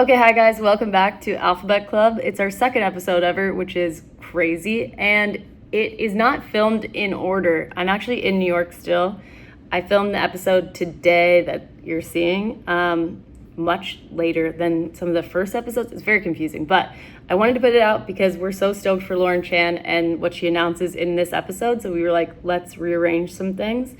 Okay, hi guys, welcome back to Alphabet Club. It's our second episode ever, which is crazy, and it is not filmed in order. I'm actually in New York still. I filmed the episode today that you're seeing, much later than some of the first episodes. It's very confusing, but I wanted to put it out because we're so stoked for Lauren Chan and what she announces in this episode, so we were like, let's rearrange some things.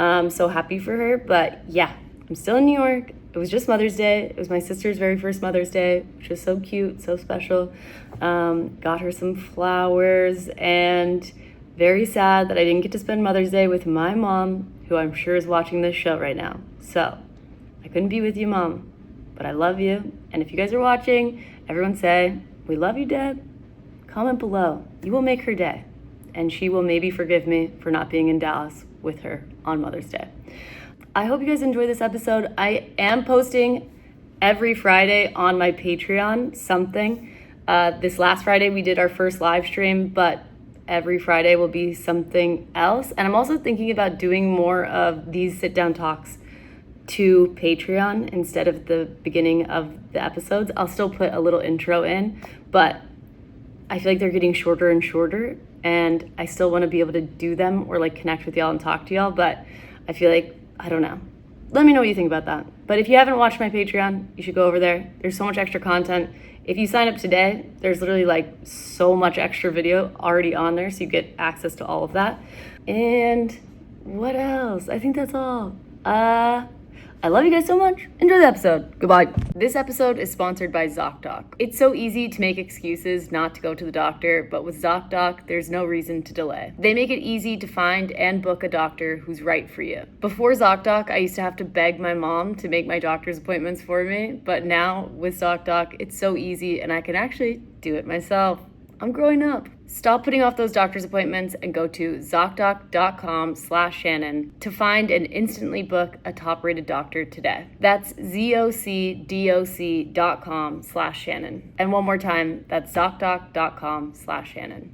So happy for her, but yeah, I'm still in New York. It was just Mother's Day. It was my sister's very first Mother's Day, which was so cute, so special. Got her some flowers, and very sad that I didn't get to spend Mother's Day with my mom, who I'm sure is watching this show right now. So I couldn't be with you, Mom, but I love you. And if you guys are watching, everyone say, "We love you, Dad." Comment below. You will make her day, and she will maybe forgive me for not being in Dallas with her on Mother's Day. I hope you guys enjoy this episode. I am posting every Friday on my Patreon something. This last Friday we did our first live stream, but every Friday will be something else. And I'm also thinking about doing more of these sit-down talks to Patreon instead of the beginning of the episodes. I'll still put a little intro in, but I feel like they're getting shorter and shorter, and I still want to be able to do them or like connect with y'all and talk to y'all, but I feel like, I don't know. Let me know what you think about that. But if you haven't watched my Patreon, you should go over there. There's so much extra content. If you sign up today, there's literally like so much extra video already on there, so you get access to all of that. And what else? I think that's all. I love you guys so much. Enjoy the episode. Goodbye. This episode is sponsored by ZocDoc. It's so easy to make excuses not to go to the doctor, but with ZocDoc, there's no reason to delay. They make it easy to find and book a doctor who's right for you. Before ZocDoc, I used to have to beg my mom to make my doctor's appointments for me, but now with ZocDoc, it's so easy and I can actually do it myself. I'm growing up. Stop putting off those doctor's appointments and go to ZocDoc.com/Shannon to find and instantly book a top-rated doctor today. That's ZocDoc.com/Shannon. And one more time, that's ZocDoc.com/Shannon.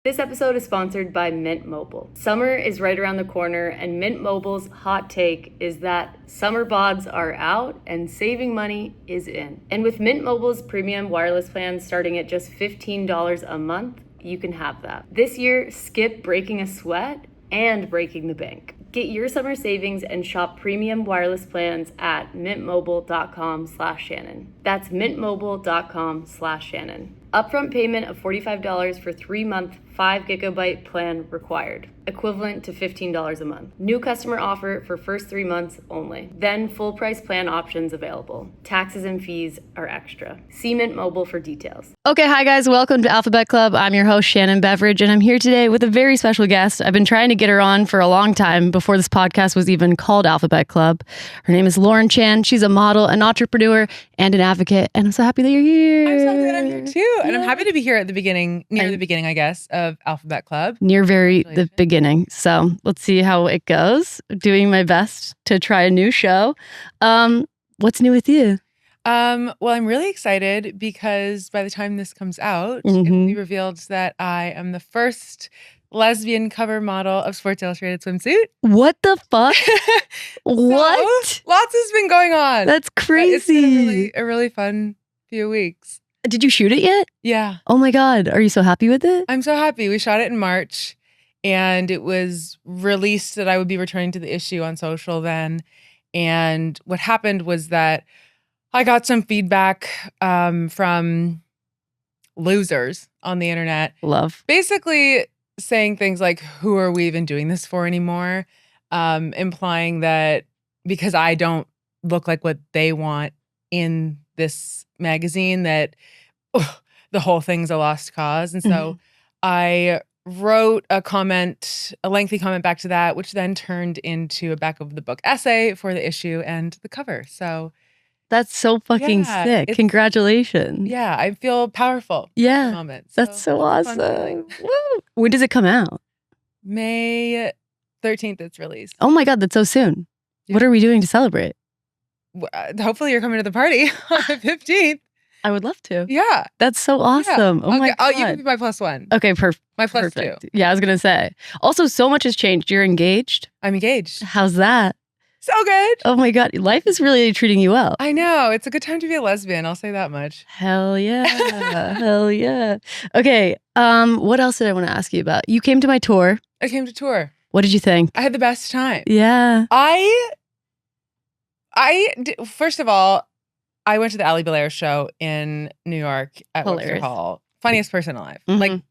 This episode is sponsored by Mint Mobile. Summer is right around the corner, and Mint Mobile's hot take is that summer bods are out and saving money is in. And with Mint Mobile's premium wireless plan starting at just $15 a month, you can have that. This year, skip breaking a sweat and breaking the bank. Get your summer savings and shop premium wireless plans at mintmobile.com/Shannon. That's mintmobile.com/Shannon. Upfront payment of $45 for 3-month 5 gigabyte plan required, equivalent to $15 a month. New customer offer for first 3 months only. Then full price plan options available. Taxes and fees are extra. See Mint Mobile for details. Okay, hi guys, welcome to Alphabet Club. I'm your host, Shannon Beveridge, and I'm here today with a very special guest. I've been trying to get her on for a long time before this podcast was even called Alphabet Club. Her name is Lauren Chan. She's a model, an entrepreneur, and an advocate, and I'm so happy that you're here. I'm so glad I'm here too, and I'm happy to be here at the beginning, near the beginning, I guess, of Alphabet Club. Near the beginning. So let's see how it goes. Doing my best to try a new show. What's new with you? Well, I'm really excited because by the time this comes out, it will be revealed that I am the first lesbian cover model of Sports Illustrated Swimsuit. What the fuck? What? So, lots has been going on. That's crazy. It's been a really fun few weeks. Did you shoot it yet? Yeah. Oh my God. Are you so happy with it? I'm so happy. We shot it in March, and it was released that I would be returning to the issue on social then. And what happened was that I got some feedback from losers on the internet. Love. Basically saying things like, who are we even doing this for anymore? Implying that because I don't look like what they want in this magazine, that the whole thing's a lost cause. And so I wrote a lengthy comment back to that, which then turned into a back of the book essay for the issue and the cover. So that's so fucking sick. Congratulations. Yeah, I feel powerful. Yeah. At the moment. That's so awesome. Woo. When does it come out? May 13th it's released. Oh my God, that's so soon. Yeah. What are we doing to celebrate? Hopefully you're coming to the party on the 15th. I would love to. Yeah. That's so awesome. Yeah. Oh my God. You can be my +1. Okay, perfect. My +2. Yeah, I was going to say. Also, so much has changed. You're engaged? I'm engaged. How's that? So good. Oh my God. Life is really treating you well. I know. It's a good time to be a lesbian. I'll say that much. Hell yeah. Hell yeah. Okay. What else did I want to ask you about? You came to my tour. I came to tour. What did you think? I had the best time. Yeah. First of all, I went to the Ali Belair show in New York at Webster Hall. Funniest person alive. Mhm.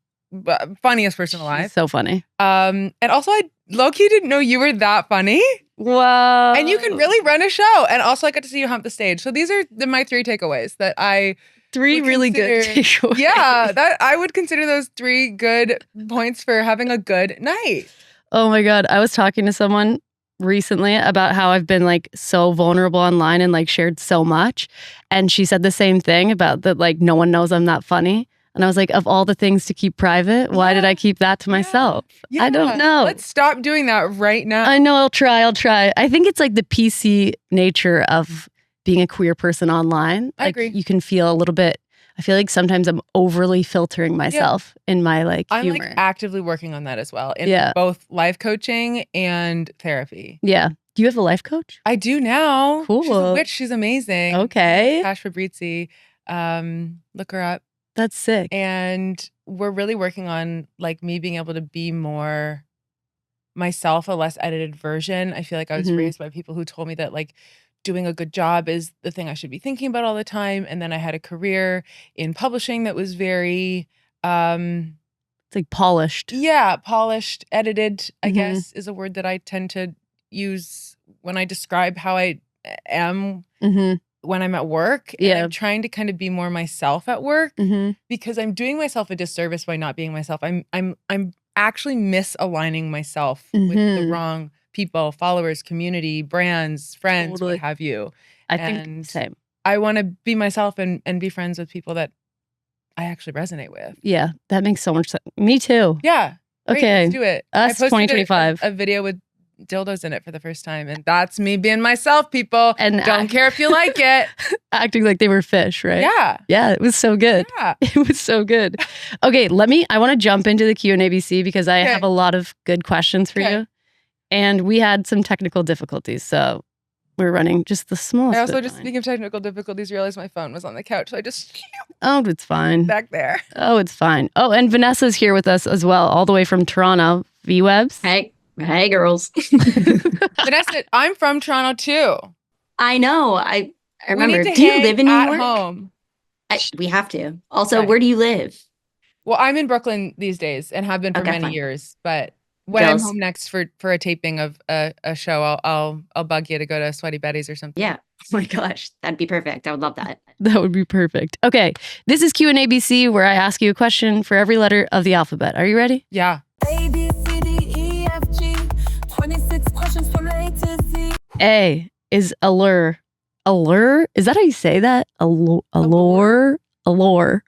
Funniest person alive. She's so funny. And also I low-key didn't know you were that funny. Wow. And you can really run a show. And also I got to see you hump the stage. So these are my 3 takeaways that I Three really good takeaways. Yeah, that I would consider those 3 good points for having a good night. Oh my God. I was talking to someone recently about how I've been like so vulnerable online and like shared so much. And she said the same thing about that, like, no one knows I'm that funny. And I was like, of all the things to keep private, why did I keep that to myself? Yeah. I don't know. Let's stop doing that right now. I know. I'll try. I think it's like the PC nature of being a queer person online. I agree. You can feel a little bit, I feel like sometimes I'm overly filtering myself in my like humor. I'm like actively working on that as well in both life coaching and therapy. Yeah. Do you have a life coach? I do now. Cool. She's a witch. She's amazing. Okay. Cash Fabrizzi. Look her up. That's sick. And we're really working on like me being able to be more myself, a less edited version. I feel like I was raised by people who told me that like doing a good job is the thing I should be thinking about all the time. And then I had a career in publishing that was very it's like polished. Yeah, polished, edited, I guess is a word that I tend to use when I describe how I am when I'm at work. And I'm trying to kind of be more myself at work because I'm doing myself a disservice by not being myself. I'm actually misaligning myself with the wrong people, followers, community, brands, friends, what have you. I think same. I want to be myself and be friends with people that I actually resonate with. Yeah, that makes so much sense. Me too. Yeah. Okay. Great, let's do it. Us 2025. A video with dildos in it for the first time. And that's me being myself, people. And don't care if you like it. Acting like they were fish, right? Yeah. Yeah, it was so good. Yeah. It was so good. Okay, I want to jump into the Q&A BC because I have a lot of good questions for you. And we had some technical difficulties, so we're running just the smallest. I also, just speaking of technical difficulties, realized my phone was on the couch. So I just... Oh, it's fine. Back there. Oh, it's fine. Oh, and Vanessa's here with us as well, all the way from Toronto. V-Webs. Hey, girls. Vanessa, I'm from Toronto too. I know. I remember. We need to do you live in New York? Home. We have to. Also, where do you live? Well, I'm in Brooklyn these days and have been for many years. But when I'm home next for a taping of a show, I'll bug you to go to Sweaty Betty's or something. Yeah. Oh my gosh, that'd be perfect. I would love that. That would be perfect. Okay, this is Q&A BC where I ask you a question for every letter of the alphabet. Are you ready? Yeah. A, B, C, D, E, F, G. 26 questions from A to Z. A is allure. Allure? Is that how you say that? Allure? Allure.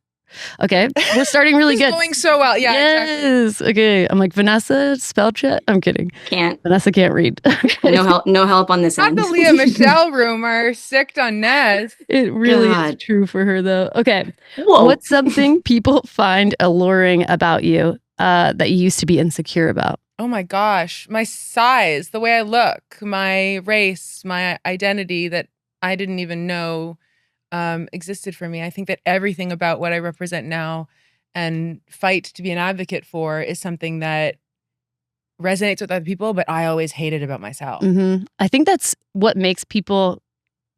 Okay, we're starting really good. It's going so well. Yeah, yes. Exactly. Okay, I'm like, Vanessa, spell check? I'm kidding. Can't. Vanessa can't read. Okay. No help on this end. Not the Leah Michelle rumor sicked on Nez. It really is true for her, though. Okay. Whoa. What's something people find alluring about you that you used to be insecure about? Oh my gosh. My size, the way I look, my race, my identity that I didn't even know existed for me. I think that everything about what I represent now and fight to be an advocate for is something that resonates with other people, but I always hated about myself. I think that's what makes people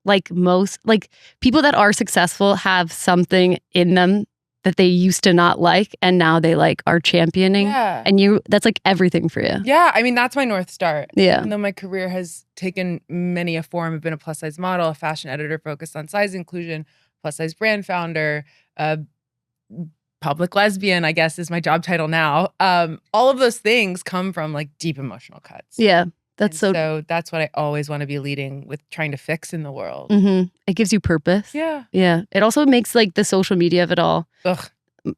people that are successful have something in them that they used to not like and now they are championing. Yeah. And that's like everything for you. Yeah. I mean, that's my North Star. Yeah. Even though my career has taken many a form. I've been a plus size model, a fashion editor focused on size inclusion, plus size brand founder, public lesbian, I guess is my job title now. All of those things come from deep emotional cuts. Yeah. So that's what I always want to be leading with, trying to fix in the world. It gives you purpose. Yeah. Yeah. It also makes the social media of it all,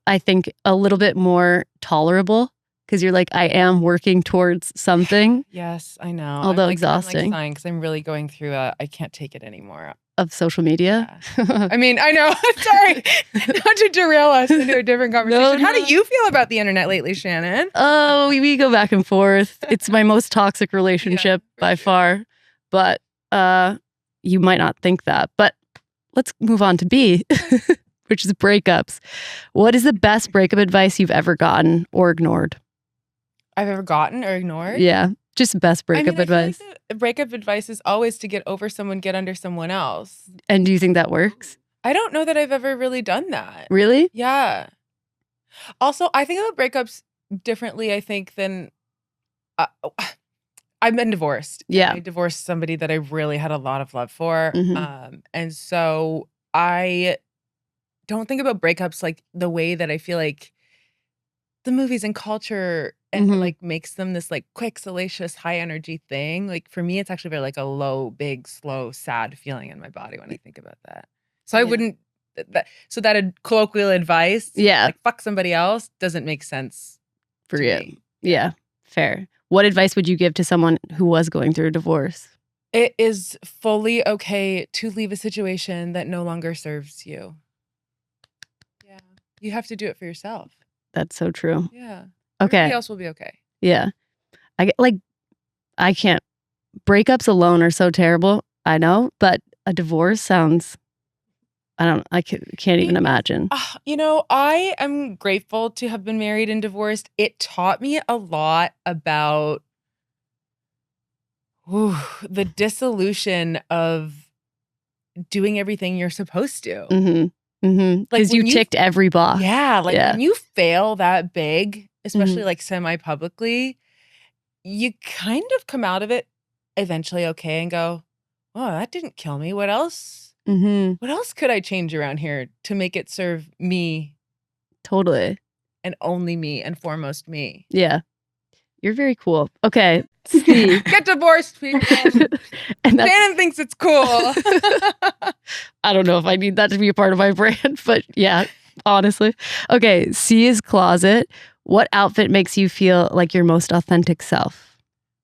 I think, a little bit more tolerable because you're I am working towards something. Yes, I know. Although exhausting. Because I'm really going through I can't take it anymore. Of social media? Yeah. I mean, I know. Sorry. Not to derail us into a different conversation. No. How do you feel about the internet lately, Shannon? Oh, we go back and forth. It's my most toxic relationship by far. but you might not think that. But let's move on to B, which is breakups. What is the best breakup advice you've ever gotten or ignored? I've ever gotten or ignored? Yeah, just best breakup advice. I feel like the breakup advice is always to get over someone, get under someone else. And do you think that works? I don't know that I've ever really done that. Really? Yeah. Also, I think about breakups differently, I think, than I've been divorced. Yeah. I divorced somebody that I really had a lot of love for. Mhm. And so I don't think about breakups like the way that I feel like the movies and culture and Mhm. like makes them this like quick, salacious, high energy thing. Like for me, it's actually very like a low, big, slow, sad feeling in my body when I think about that. So I Yeah. wouldn't that colloquial advice, Yeah. like fuck somebody else, doesn't make sense For to you. me. Yeah. Fair. What advice would you give to someone who was going through a divorce? It is fully okay to leave a situation that no longer serves you. Yeah. You have to do it for yourself. That's so true. Yeah. Okay. Everybody else will be okay. Yeah. I can't. Breakups alone are so terrible. I know, but a divorce sounds. I can't even imagine. I am grateful to have been married and divorced. It taught me a lot about the dissolution of doing everything you're supposed to. Mm-hmm. Mm-hmm. Because you ticked every box. Yeah. Like Yeah. when you fail that big, especially like semi-publicly, you kind of come out of it eventually okay and go, oh, that didn't kill me. What else? Mm-hmm. What else could I change around here to make it serve me Totally. and only me and foremost me? Yeah. You're very cool. Okay. C. Get divorced, people. And that's, Shannon thinks it's cool. I don't know if I need that to be a part of my brand, but yeah, honestly. Okay. C is closet. What outfit makes you feel like your most authentic self?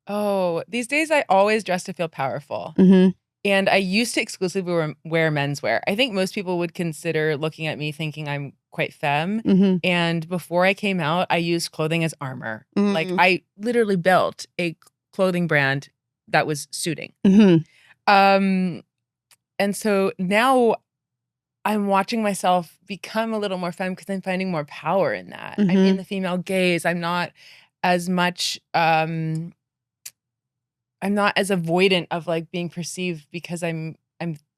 Oh, these days I always dress to feel powerful. Mm-hmm. And I used to exclusively wear menswear. I think most people would consider looking at me thinking I'm quite femme. Mm-hmm. And before I came out, I used clothing as armor. Mm-hmm. Like I literally built a clothing brand that was suiting. Mm-hmm. And so now I'm watching myself become a little more femme because I'm finding more power in that. I'm in the female gaze. I'm not as much I'm not as avoidant of like being perceived because I'm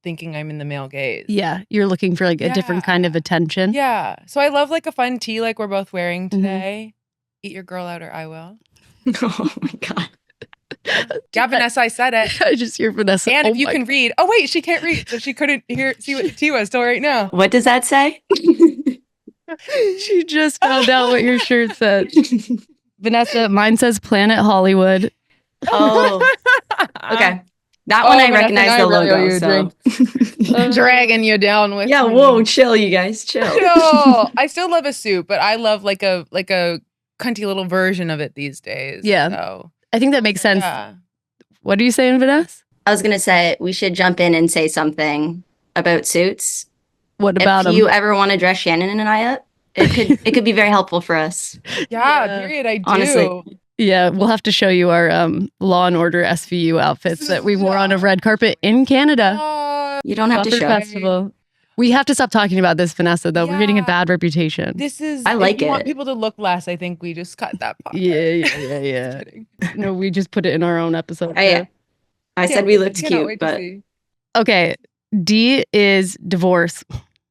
thinking I'm in the male gaze. Yeah, you're looking for like a different kind of attention. Yeah. So I love like a fun tee like we're both wearing today. Eat your girl out or I will. Oh my God. Yeah, Vanessa, I said it. I just hear Vanessa. And if you can read. Oh wait, she can't read, so she couldn't see what the T was till right now. What does that say? She just found out what your shirt said. Vanessa, mine says Planet Hollywood. Oh, okay. That one I Vanessa, recognize I the really owe logo. you a So Dragging you down with yeah, me. whoa, chill, you guys, chill. No, I still love a suit, but I love like a cunty little version of it these days. Yeah. So I think that makes sense. yeah. What are you saying, Vanessa? I was gonna say we should jump in and say something about suits. What about If you ever want to dress Shannon and I up, it could be very helpful for us. Yeah, period. I do. Honestly. Yeah, we'll have to show you our Law and Order SVU outfits that we wore on a red carpet in Canada. You don't have to Buffer show. Festival. We have to stop talking about this, Vanessa, though. We're getting a Yeah. bad reputation. This is. I like if you want it. people to look less, I think we just cut that part. Yeah. Just kidding. No, we just put it in our own episode. I said we looked Cannot cute, wait to but see. Okay, D is divorce.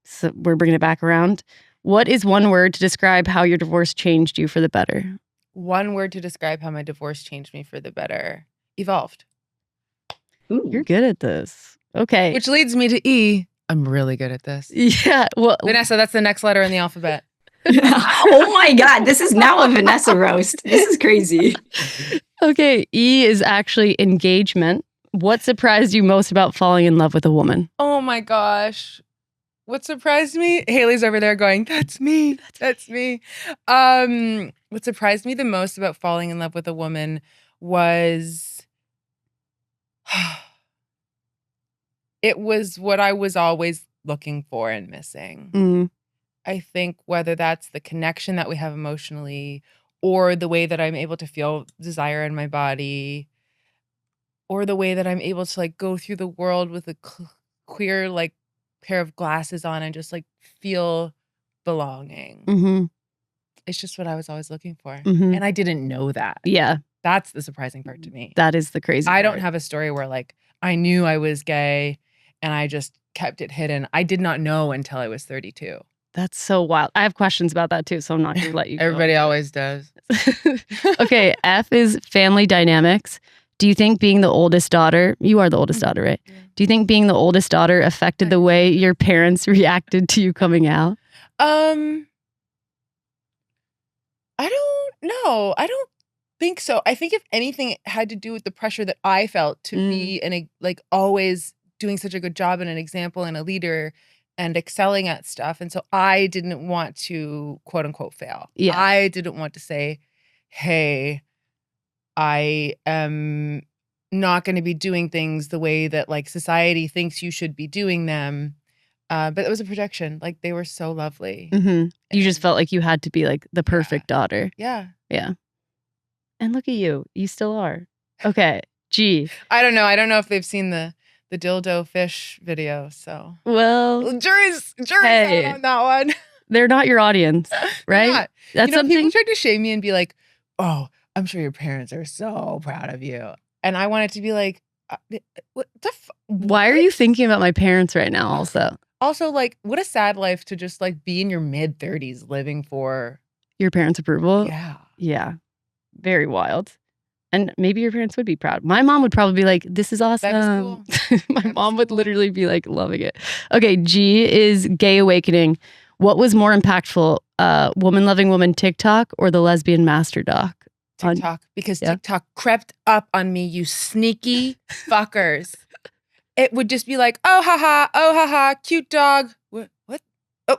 So we're bringing it back around. What is one word to describe how your divorce changed you for the better? One word to describe how my divorce changed me for the better. Evolved. ooh. You're good at this. Okay. Which leads me to E. I'm really good at this. Yeah. Well, Vanessa, that's the next letter in the alphabet. Oh my God, this is now a Vanessa roast. This is crazy. okay. E is actually engagement. What surprised you most about falling in love with a woman? Oh my gosh. What surprised me? Haley's over there going, that's me. That's me. What surprised me the most about falling in love with a woman was it was what I was always looking for and missing. Mm. I think whether that's the connection that we have emotionally or the way that I'm able to feel desire in my body or the way that I'm able to like go through the world with a queer like pair of glasses on and just like feel belonging. Mm-hmm. It's just what I was always looking for. Mm-hmm. And I didn't know that. Yeah. That's the surprising part to me. That is the crazy part. I don't have a story where like I knew I was gay and I just kept it hidden. I did not know until I was 32. That's so wild. I have questions about that too, so I'm not going to let you go. Everybody always does. Okay, F is family dynamics. Do you think being the oldest daughter, you are the oldest daughter, right? Yeah. Do you think being the oldest daughter affected the way your parents reacted to you coming out? I don't know. I don't think so. I think if anything, it had to do with the pressure that I felt to be in a like always doing such a good job and an example and a leader and excelling at stuff. And so I didn't want to quote unquote fail. Yeah. I didn't want to say, hey, I am not going to be doing things the way that like society thinks you should be doing them. But it was a projection. Like they were so lovely. Mm-hmm. You just felt like you had to be like the perfect daughter. Yeah. Yeah. And look at you. You still are. Okay. G. I don't know. I don't know if they've seen the dildo fish video. So Well, jury's hey. out on that one. they're not your audience, right? Not. That's you know, something. people tried to shame me and be like, "Oh, I'm sure your parents are so proud of you," and I wanted to be like, "What the? Why are you thinking about my parents right now? Also, like, what a sad life to just like be in your mid-30s living for Your parents' approval? Yeah. Yeah. Very wild. And maybe your parents would be proud. My mom would probably be like, this is awesome. That is cool. My mom would literally be like loving it. Okay, G is gay awakening. What was more impactful, Woman Loving Woman TikTok or the Lesbian Master Doc? TikTok, because TikTok crept up on me, you sneaky fuckers. It would just be like, oh haha, cute dog. What? Oh,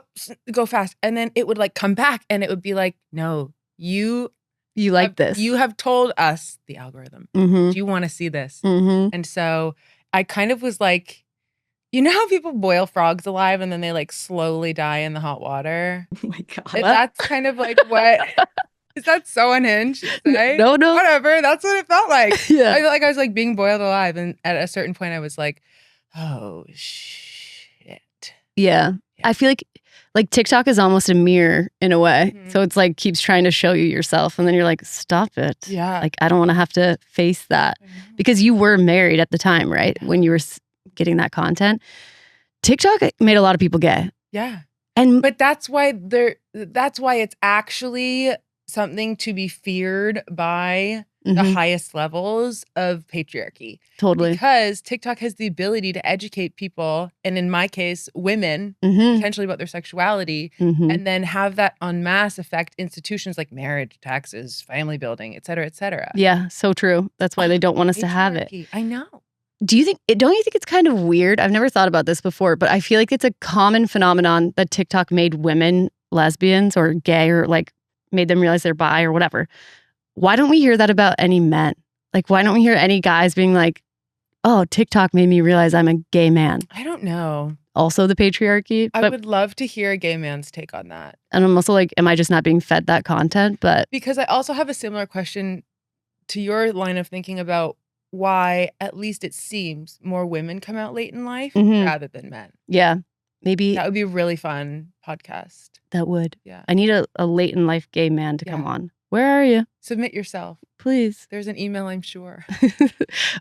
go fast. And then it would like come back and it would be like, no, you like this. You have told us the algorithm. Mm-hmm. Do you want to see this? Mm-hmm. And so I kind of was like, you know how people boil frogs alive and then they like slowly die in the hot water? Oh my God. That's kind of like what... Is that so unhinged to say? No. Whatever. That's what it felt like. Yeah. I felt like I was like being boiled alive. And at a certain point I was like, oh shit. Yeah. I feel like TikTok is almost a mirror in a way. Mm-hmm. So it's like keeps trying to show you yourself. And then you're like, stop it. Yeah. Like, I don't want to have to face that. Because you were married at the time, right? When you were getting that content. TikTok made a lot of people gay. Yeah. But that's why it's actually something to be feared by the highest levels of patriarchy. Totally. Because TikTok has the ability to educate people, and in my case, women, potentially about their sexuality, and then have that en masse affect institutions like marriage, taxes, family building, et cetera, et cetera. Yeah, so true. That's why they don't want us to have it. I know. Don't you think it's kind of weird? I've never thought about this before, but I feel like it's a common phenomenon that TikTok made women lesbians or gay or like made them realize they're bi or whatever. Why don't we hear that about any men? Like, why don't we hear any guys being like, oh, TikTok made me realize I'm a gay man? I don't know. Also the patriarchy. I would love to hear a gay man's take on that. And I'm also like, am I just not being fed that content? But because I also have a similar question to your line of thinking about why, at least it seems, more women come out late in life rather than men. Yeah. Maybe that would be a really fun podcast. That would. Yeah. I need a late in life gay man to come on. Where are you? Submit yourself. Please. There's an email, I'm sure.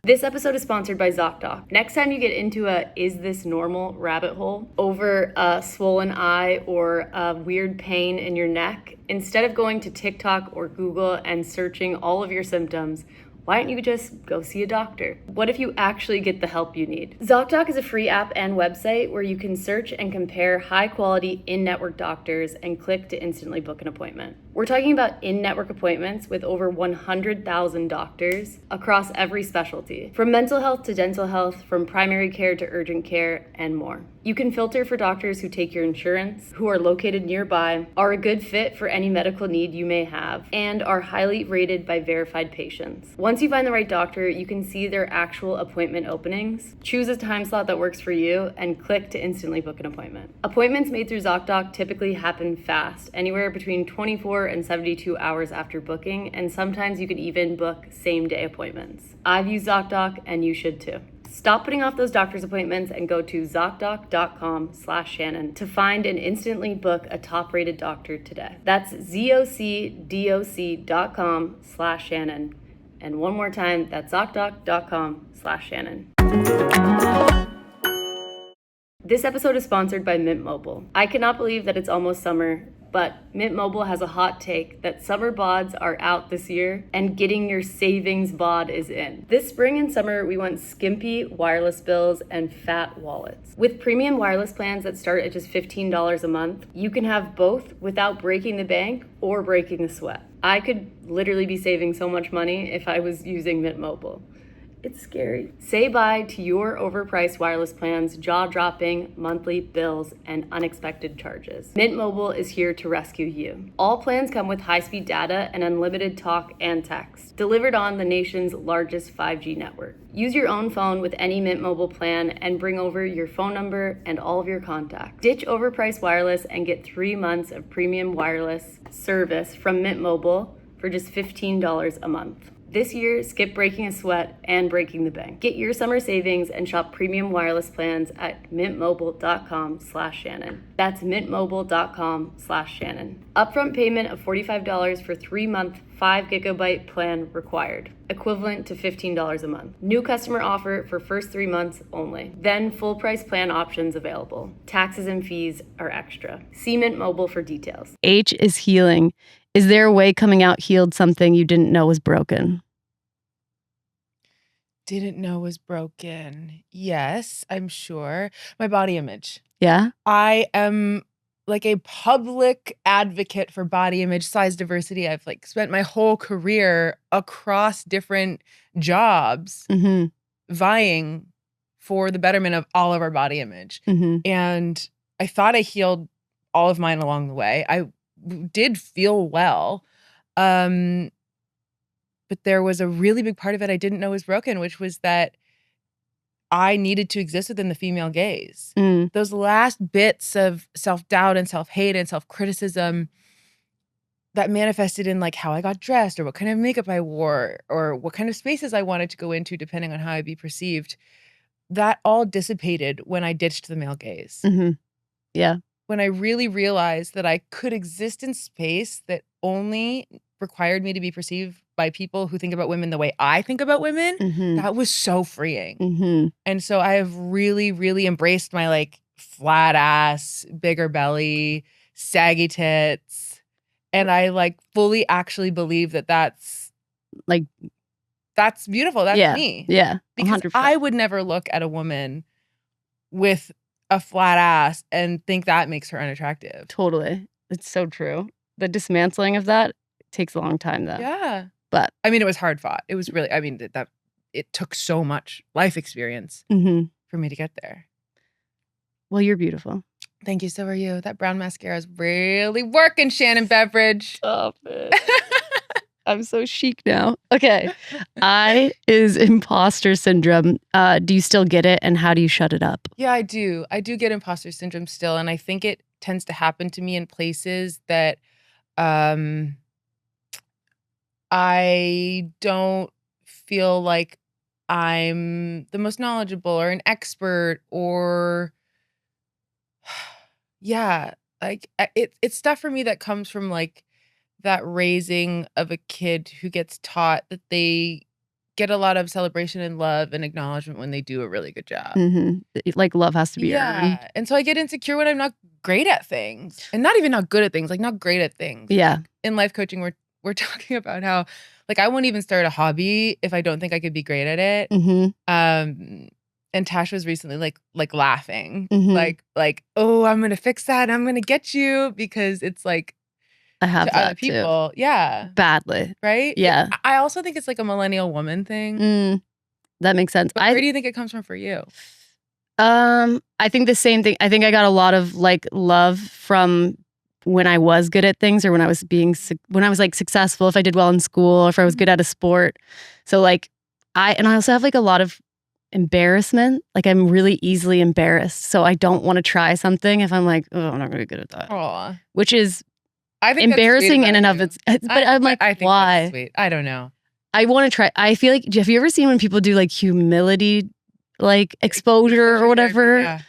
This episode is sponsored by ZocDoc. Next time you get into a is this normal rabbit hole over a swollen eye or a weird pain in your neck, instead of going to TikTok or Google and searching all of your symptoms, why don't you just go see a doctor? What if you actually get the help you need? ZocDoc is a free app and website where you can search and compare high-quality in-network doctors and click to instantly book an appointment. We're talking about in-network appointments with over 100,000 doctors across every specialty, from mental health to dental health, from primary care to urgent care, and more. You can filter for doctors who take your insurance, who are located nearby, are a good fit for any medical need you may have, and are highly rated by verified patients. Once you find the right doctor, you can see their actual appointment openings, choose a time slot that works for you, and click to instantly book an appointment. Appointments made through ZocDoc typically happen fast, anywhere between 24 24 and 72 hours after booking, and sometimes you can even book same-day appointments. I've used ZocDoc, and you should too. Stop putting off those doctor's appointments and go to ZocDoc.com/Shannon to find and instantly book a top-rated doctor today. That's ZocDoc.com/Shannon. And one more time, that's ZocDoc.com/Shannon. This episode is sponsored by Mint Mobile. I cannot believe that it's almost summer, but Mint Mobile has a hot take that summer bods are out this year and getting your savings bod is in. This spring and summer, we want skimpy wireless bills and fat wallets. With premium wireless plans that start at just $15 a month, you can have both without breaking the bank or breaking the sweat. I could literally be saving so much money if I was using Mint Mobile. It's scary. Say bye to your overpriced wireless plans, jaw-dropping monthly bills, and unexpected charges. Mint Mobile is here to rescue you. All plans come with high-speed data and unlimited talk and text, delivered on the nation's largest 5G network. Use your own phone with any Mint Mobile plan and bring over your phone number and all of your contacts. Ditch overpriced wireless and get 3 months of premium wireless service from Mint Mobile for just $15 a month. This year, skip breaking a sweat and breaking the bank. Get your summer savings and shop premium wireless plans at mintmobile.com/Shannon. That's mintmobile.com/Shannon. Upfront payment of $45 for 3-month 5 gigabyte plan required, equivalent to $15 a month. New customer offer for first 3 months only. Then full price plan options available. Taxes and fees are extra. See Mint Mobile for details. H is healing. Is there a way coming out healed something you didn't know was broken? Didn't know was broken. Yes, I'm sure. My body image. Yeah? I am like a public advocate for body image, size diversity. I've like spent my whole career across different jobs Mm-hmm. vying for the betterment of all of our body image. Mm-hmm. And I thought I healed all of mine along the way. I did feel well. But there was a really big part of it I didn't know was broken, which was that I needed to exist within the female gaze. Mm. Those last bits of self-doubt and self-hate and self-criticism that manifested in like how I got dressed or what kind of makeup I wore or what kind of spaces I wanted to go into depending on how I'd be perceived, that all dissipated when I ditched the male gaze. Mm-hmm. Yeah. When I really realized that I could exist in space that only required me to be perceived by people who think about women the way I think about women, Mm-hmm. that was so freeing. Mm-hmm. And so I have really, really embraced my like flat ass, bigger belly, saggy tits. And I like fully actually believe that that's beautiful. That's yeah. me. Yeah. Because 100%. I would never look at a woman with a flat ass and think that makes her unattractive. Totally. It's so true. The dismantling of that takes a long time though. Yeah. But I mean, it was hard fought. It was really, I mean, that it took so much life experience mm-hmm. for me to get there. Well, you're beautiful. Thank you. So are you. That brown mascara is really working, Shannon Beveridge. Stop it. I'm so chic now. Okay. I is imposter syndrome. Do you still get it? And how do you shut it up? Yeah, I do. I do get imposter syndrome still. And I think it tends to happen to me in places that I don't feel like I'm the most knowledgeable or an expert or yeah, like it's stuff for me that comes from like that raising of a kid who gets taught that they get a lot of celebration and love and acknowledgement when they do a really good job. Mm-hmm. Like love has to be earned. And so I get insecure when I'm not great at things and not even not good at things, like not great at things. Yeah. In life coaching, we're talking about how like I won't even start a hobby if I don't think I could be great at it. Mm-hmm. And Tash was recently like laughing, Mhm. like, oh, I'm gonna fix that. I'm gonna get you because it's like I have to other that too. people. Yeah. Badly. Right? Yeah. I also think it's like a millennial woman thing. That makes sense. But where do you think it comes from for you? I think the same thing. I think I got a lot of like love from when I was good at things or when I was like successful, if I did well in school, or if I was good at a sport. So like I also have like a lot of embarrassment. Like I'm really easily embarrassed. So I don't want to try something if I'm like, oh, I'm not really good at that. Aw. Which is, I think that's sweet embarrassing in and about of you. its. But I'm like, I think why? that's sweet. I don't know. I want to try. I feel like, have you ever seen when people do like humility, like exposure or whatever? Yeah.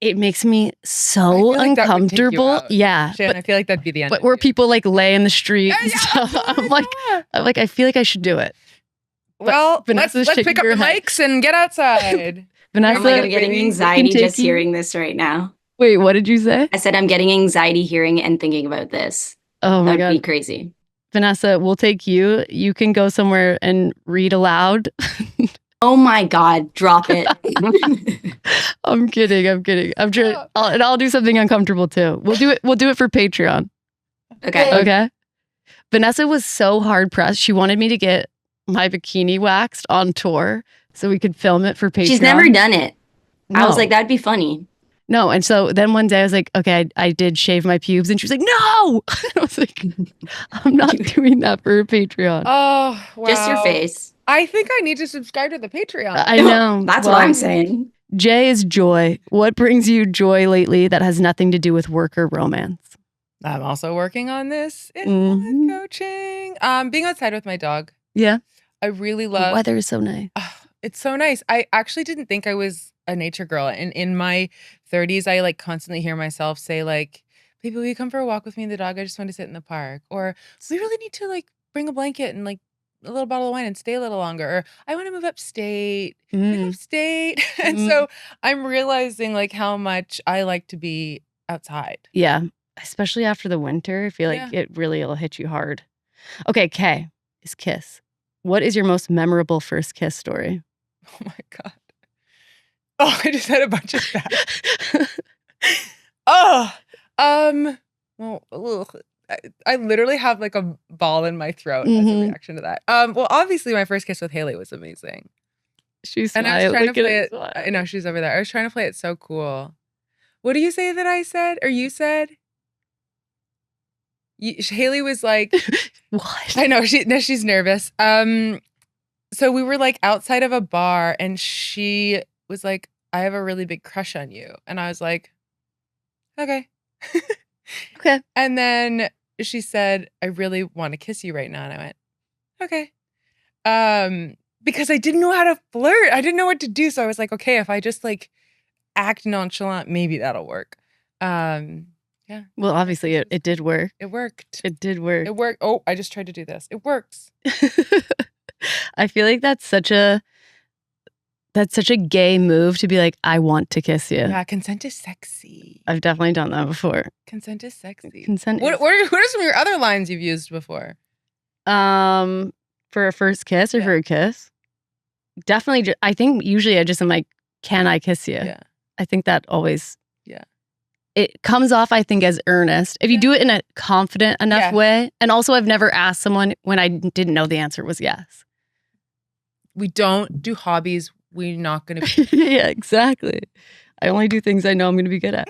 It makes me I so feel like that would take you uncomfortable. out. Yeah. Shannon, I feel like that'd be the end. But of where you. people like lay in the street Yeah, and yeah, stuff. that's what I'm I like, thought. I feel like I should do it. Well, Vanessa's let's shaking pick up her the head. mics and get outside. Vanessa, I'm like, I'm getting Baby, anxiety can just take you. hearing this right now. Wait, what did you say? I said I'm getting anxiety hearing and thinking about this. Oh my That'd be God. crazy. Vanessa, we'll take you. You can go somewhere and read aloud. Oh my God, drop it. I'm kidding. I'm trying, and I'll do something uncomfortable too. We'll do it for Patreon. Okay. Okay. Vanessa was so hard pressed. She wanted me to get my bikini waxed on tour so we could film it for Patreon. She's never done it. I was No. like, that'd be funny. No. And so then one day I was like, okay, I did shave my pubes. And she was like, no. I was like, I'm not doing that for a Patreon. Oh, wow. Just your face. I think I need to subscribe to the Patreon. I know. That's Well, what I'm saying. Jay is joy. What brings you joy lately that has nothing to do with work or romance? I'm also working on this in Mhm. life coaching. Being outside with my dog. Yeah. I really The love. weather is so nice. It's so nice. I actually didn't think I was a nature girl. And in my 30s, I like constantly hear myself say like, "Baby, will you come for a walk with me and the dog? I just want to sit in the park." Or we really need to like bring a blanket and like a little bottle of wine and stay a little longer. Or I want to move upstate. Mm. Upstate. And so I'm realizing like how much I like to be outside. Yeah. Especially after the winter. I feel like it really will hit you hard. Okay, K is kiss. What is your most memorable first kiss story? Oh my God. Oh, I just had a bunch of that. Well, ugh. I literally have like a ball in my throat as a reaction to that. Well, obviously my first kiss with Haley was amazing. She's And I was trying to play it. smile. I know she's over there. I was trying to play it so cool. What do you say that I said or you said? Haley was like, What? I know she's nervous. So we were like outside of a bar and she was like, I have a really big crush on you. And I was like, okay. Okay. And then she said, I really want to kiss you right now. And I went, okay. Because I didn't know how to flirt. I didn't know what to do. So I was like, okay, if I just like act nonchalant, maybe that'll work. Yeah. Well, obviously it did work. It worked. It did work. It worked. Oh, I just tried to do this. It works. I feel like that's such a gay move to be like, I want to kiss you. Yeah, consent is sexy. I've definitely done that before. Consent is sexy. Consent What is- are some of your other lines you've used before? For a first kiss or Yeah. for a kiss? Definitely. I think usually I just am like, can I kiss you? Yeah. I think that always. Yeah. It comes off, I think, as earnest. If you do it in a confident enough Yeah. way. And also, I've never asked someone when I didn't know the answer was yes. We don't do hobbies we're not going to be. Yeah, exactly. I only do things I know I'm going to be good at.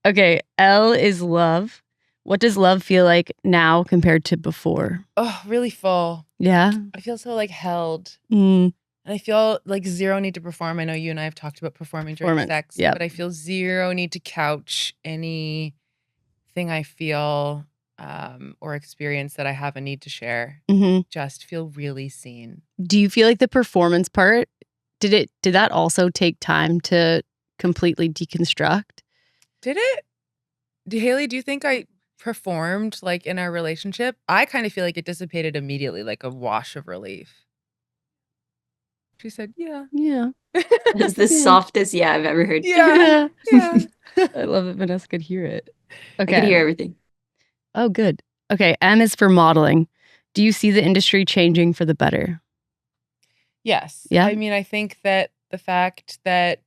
Okay. L is love. What does love feel like now compared to before? Oh, really full. Yeah. I feel so like held. Mm. And I feel like zero need to perform. I know you and I have talked about performing during Performance, sex, yep. but I feel zero need to couch anything I feel or experience that I have a need to share. Hmm. Just feel really seen. Do you feel like the performance part, did that also take time to completely deconstruct? Did it? Haley, do you think I performed like in our relationship? I kind of feel like it dissipated immediately, like a wash of relief. She said, yeah. Yeah. That's the softest yeah I've ever heard. Yeah. Yeah. I love that Vanessa could hear it. I Okay. could hear everything. Oh, good. Okay. M is for modeling. Do you see the industry changing for the better? Yes. Yeah? I mean, I think that the fact that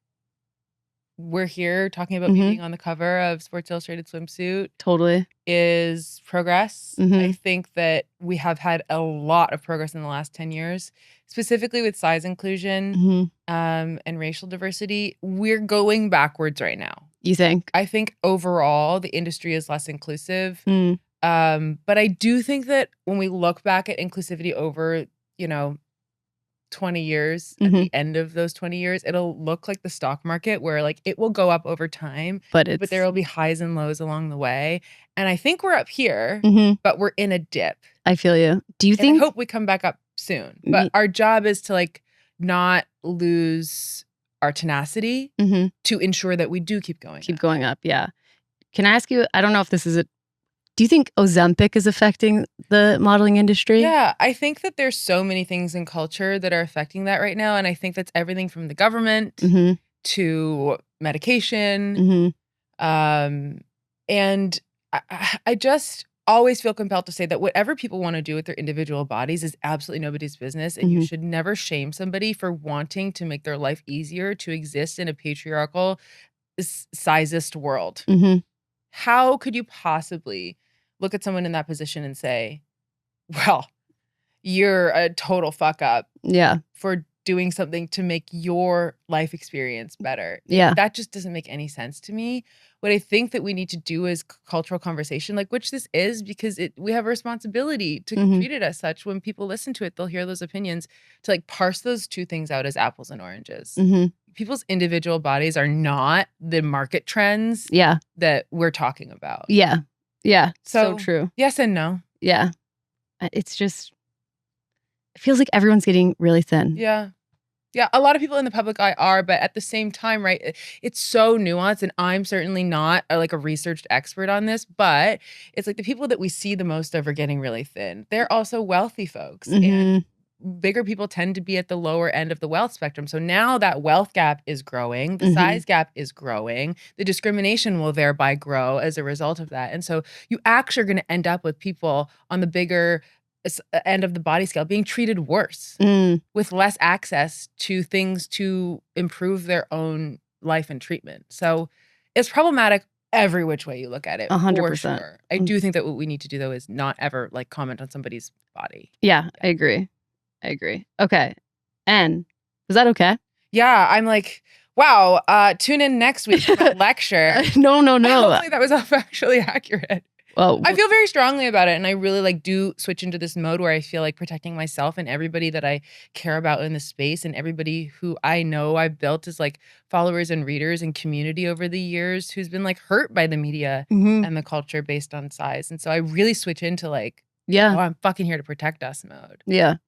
we're here talking about me Mhm. being on the cover of Sports Illustrated Swimsuit Totally. is progress. I Mhm. think that we have had a lot of progress in the last 10 years, specifically with size inclusion Hmm. and racial diversity. We're going backwards right now. You think? I think overall the industry is less inclusive. Mm. But I do think that when we look back at inclusivity over, 20 years, at the end of those 20 years, it'll look like the stock market where like it will go up over time, but there will be highs and lows along the way. And I think we're up here, but we're in a dip. I feel you. Do you think? I hope we come back up soon. But our job is to like not lose our tenacity to ensure that we do keep going. Keep going up. Yeah. Can I ask you? I don't know if this is do you think Ozempic is affecting the modeling industry? Yeah, I think that there's so many things in culture that are affecting that right now. And I think that's everything from the government to medication. And I just always feel compelled to say that whatever people want to do with their individual bodies is absolutely nobody's business. And you should never shame somebody for wanting to make their life easier to exist in a patriarchal, sizist world. How could you possibly look at someone in that position and say, well, you're a total fuck up for doing something to make your life experience better? Yeah. That just doesn't make any sense to me. What I think that we need to do is cultural conversation, like which this is, because we have a responsibility to treat it as such. When people listen to it, they'll hear those opinions, to like parse those two things out as apples and oranges. People's individual bodies are not the market trends that we're talking about. Yeah. So true. Yes and no. Yeah. It's just, it feels like everyone's getting really thin. Yeah. A lot of people in the public eye are, but at the same time, right, it's so nuanced, and I'm certainly not like a researched expert on this, but it's like the people that we see the most of are getting really thin. They're also wealthy folks, and bigger people tend to be at the lower end of the wealth spectrum. So now that wealth gap is growing, the size gap is growing, the discrimination will thereby grow as a result of that. And so you actually are going to end up with people on the bigger end of the body scale being treated worse with less access to things to improve their own life and treatment. So it's problematic every which way you look at it. 100%. For sure. I do think that what we need to do though is not ever like comment on somebody's body. Yeah, I agree. Okay. And is that okay? Yeah, I'm like, wow, tune in next week for a lecture. No. Hopefully that was all factually accurate. Well, I feel very strongly about it, and I really like do switch into this mode where I feel like protecting myself and everybody that I care about in the space, and everybody who I know I've built as like followers and readers and community over the years who's been like hurt by the media and the culture based on size. And so I really switch into like, oh, I'm fucking here to protect us mode. Yeah.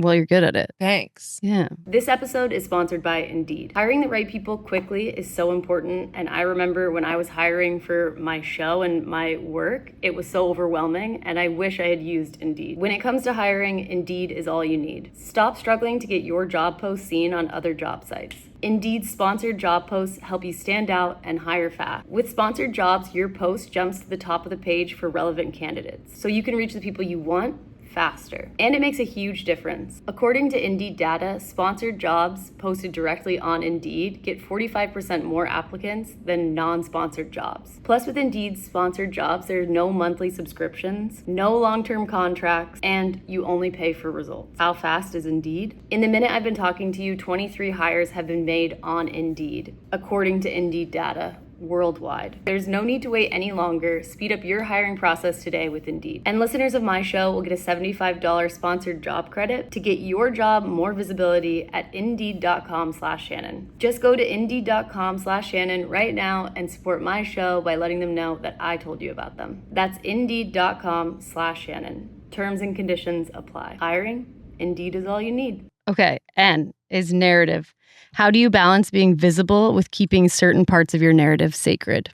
Well, you're good at it. Thanks. Yeah. This episode is sponsored by Indeed. Hiring the right people quickly is so important. And I remember when I was hiring for my show and my work, it was so overwhelming, and I wish I had used Indeed. When it comes to hiring, Indeed is all you need. Stop struggling to get your job post seen on other job sites. Indeed's sponsored job posts help you stand out and hire fast. With sponsored jobs, your post jumps to the top of the page for relevant candidates, so you can reach the people you want faster. And it makes a huge difference. According to Indeed data, sponsored jobs posted directly on Indeed get 45% more applicants than non-sponsored jobs. Plus, with Indeed's sponsored jobs, there are no monthly subscriptions, no long-term contracts, and you only pay for results. How fast is Indeed? In the minute I've been talking to you, 23 hires have been made on Indeed, according to Indeed data. Worldwide. There's no need to wait any longer. Speed up your hiring process today with Indeed. And listeners of my show will get a $75 sponsored job credit to get your job more visibility at Indeed.com/Shannon. Just go to Indeed.com/Shannon right now and support my show by letting them know that I told you about them. That's Indeed.com/Shannon. Terms and conditions apply. Hiring? Indeed is all you need. Okay. N is narrative. How do you balance being visible with keeping certain parts of your narrative sacred?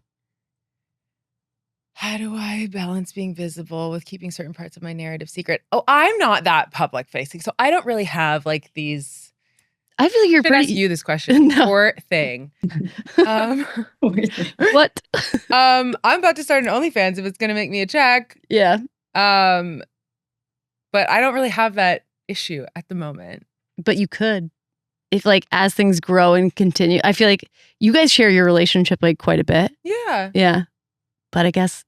How do I balance being visible with keeping certain parts of my narrative secret? Oh, I'm not that public facing, so I don't really have like these. I feel like you're pretty. Ask you this question. No. Poor thing. What? I'm about to start an OnlyFans if it's going to make me a check. Yeah. But I don't really have that issue at the moment. But you could. If like as things grow and continue, I feel like you guys share your relationship like quite a bit. Yeah. Yeah. But I guess